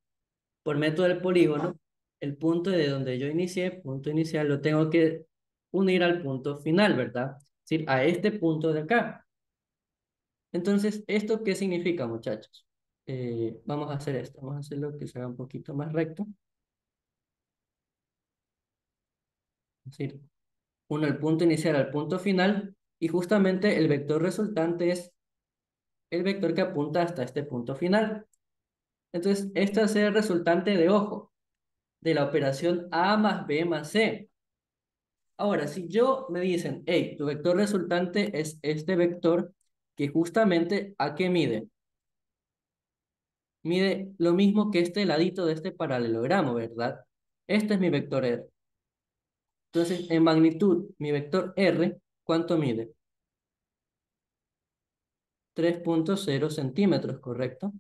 por método del polígono, el punto de donde yo inicié, punto inicial, lo tengo que unir al punto final, ¿verdad? Es decir, a este punto de acá. Entonces, ¿esto qué significa, muchachos? Vamos a hacer esto, vamos a hacerlo que se haga un poquito más recto. Es decir, uno el punto inicial al punto final, y justamente el vector resultante es el vector que apunta hasta este punto final. Entonces, este va a ser el resultante de, ojo, de la operación A más B más C. Ahora, si yo me dicen, hey, tu vector resultante es este vector que justamente, ¿a qué mide? Mide lo mismo que este ladito de este paralelogramo, ¿verdad? Este es mi vector R. Entonces, en magnitud, mi vector R, ¿cuánto mide? 3,0 centímetros, ¿correcto?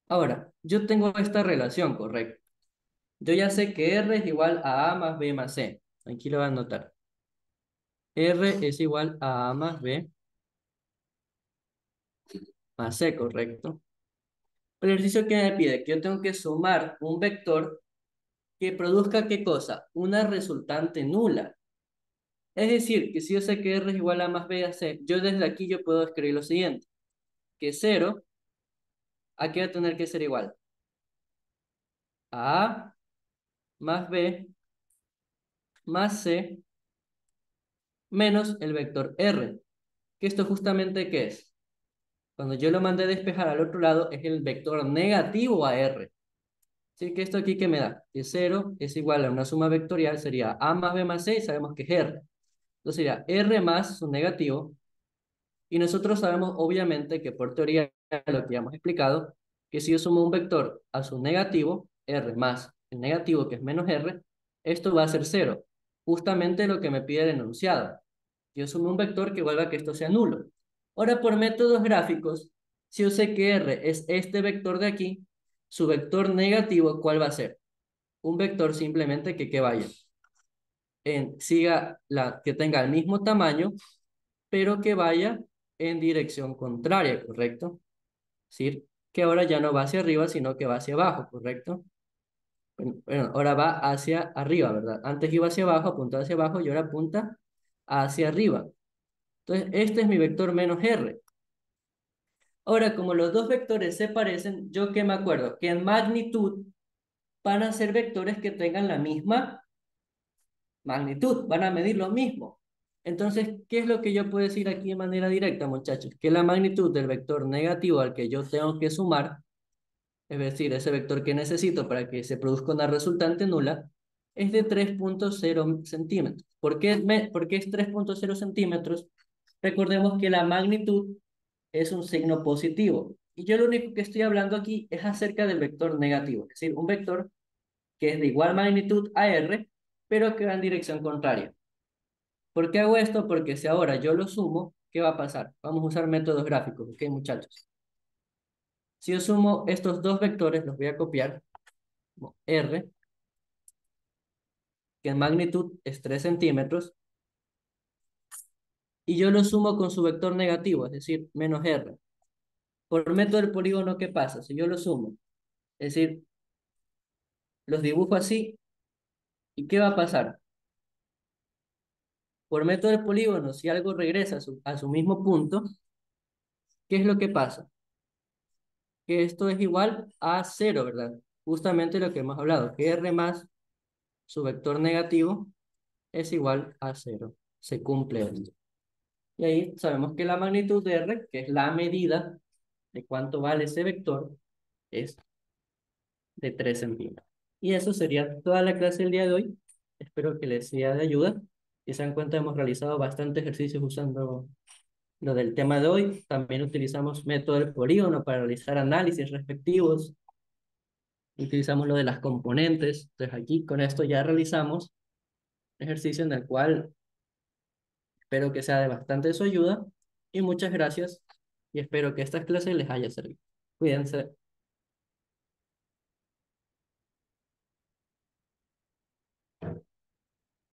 Ahora, yo tengo esta relación, ¿correcto? Yo ya sé que R es igual a más B más C. Aquí lo van a anotar. R es igual a más B más C, ¿correcto? El ejercicio que me pide que yo tengo que sumar un vector que produzca ¿qué cosa? Una resultante nula. Es decir, que si yo sé que R es igual a más B a C, yo desde aquí yo puedo escribir lo siguiente, que 0, ¿a qué va a tener que ser igual? A más B más C menos el vector R. ¿Que esto justamente qué es? Cuando yo lo mandé a despejar al otro lado, es el vector negativo a R. Así que esto aquí, ¿qué me da? Que 0 es igual a una suma vectorial, sería A más B más C, y sabemos que es R. Entonces sería R más su negativo, y nosotros sabemos obviamente que por teoría, lo que ya hemos explicado, que si yo sumo un vector a su negativo, R más el negativo que es menos R, esto va a ser 0. Justamente lo que me pide el enunciado. Yo sumo un vector que vuelva a que esto sea nulo. Ahora, por métodos gráficos, Si yo sé que R es este vector de aquí, su vector negativo, ¿cuál va a ser? Un vector simplemente que vaya siga que tenga el mismo tamaño, pero que vaya en dirección contraria, ¿correcto? Es decir, que ahora ya no va hacia arriba, sino que va hacia abajo, ¿correcto? Bueno, ahora va hacia arriba, ¿verdad? Antes iba hacia abajo, apuntaba hacia abajo y ahora apunta hacia arriba. Entonces, este es mi vector menos R. Ahora, como los dos vectores se parecen, ¿yo qué me acuerdo? Que en magnitud van a ser vectores que tengan la misma magnitud, van a medir lo mismo. Entonces, ¿qué es lo que yo puedo decir aquí de manera directa, muchachos? Que la magnitud del vector negativo al que yo tengo que sumar, es decir, ese vector que necesito para que se produzca una resultante nula, es de 3,0 centímetros. ¿Por qué es 3,0 centímetros? Recordemos que la magnitud es un signo positivo. Y yo lo único que estoy hablando aquí es acerca del vector negativo, es decir, un vector que es de igual magnitud a R, pero que va en dirección contraria. ¿Por qué hago esto? Porque si ahora yo lo sumo, ¿qué va a pasar? Vamos a usar métodos gráficos, ¿ok, muchachos? Si yo sumo estos dos vectores, los voy a copiar, como R, que en magnitud es 3 centímetros, y yo lo sumo con su vector negativo, es decir, menos R. Por método del polígono, ¿qué pasa? Si yo lo sumo, es decir, los dibujo así, ¿y qué va a pasar? Por método del polígono, si algo regresa a su mismo punto, ¿qué es lo que pasa? Que esto es igual a cero, ¿verdad? Justamente lo que hemos hablado, que R más su vector negativo es igual a cero. Se cumple esto. Y ahí sabemos que la magnitud de R, que es la medida de cuánto vale ese vector, es de 3 centímetros. Y eso sería toda la clase del día de hoy. Espero que les sea de ayuda. Si se dan cuenta, hemos realizado bastantes ejercicios usando lo del tema de hoy. También utilizamos método del polígono para realizar análisis respectivos. Utilizamos lo de las componentes. Entonces aquí con esto ya realizamos un ejercicio en el cual espero que sea de bastante su ayuda y muchas gracias y espero que esta clase les haya servido. Cuídense.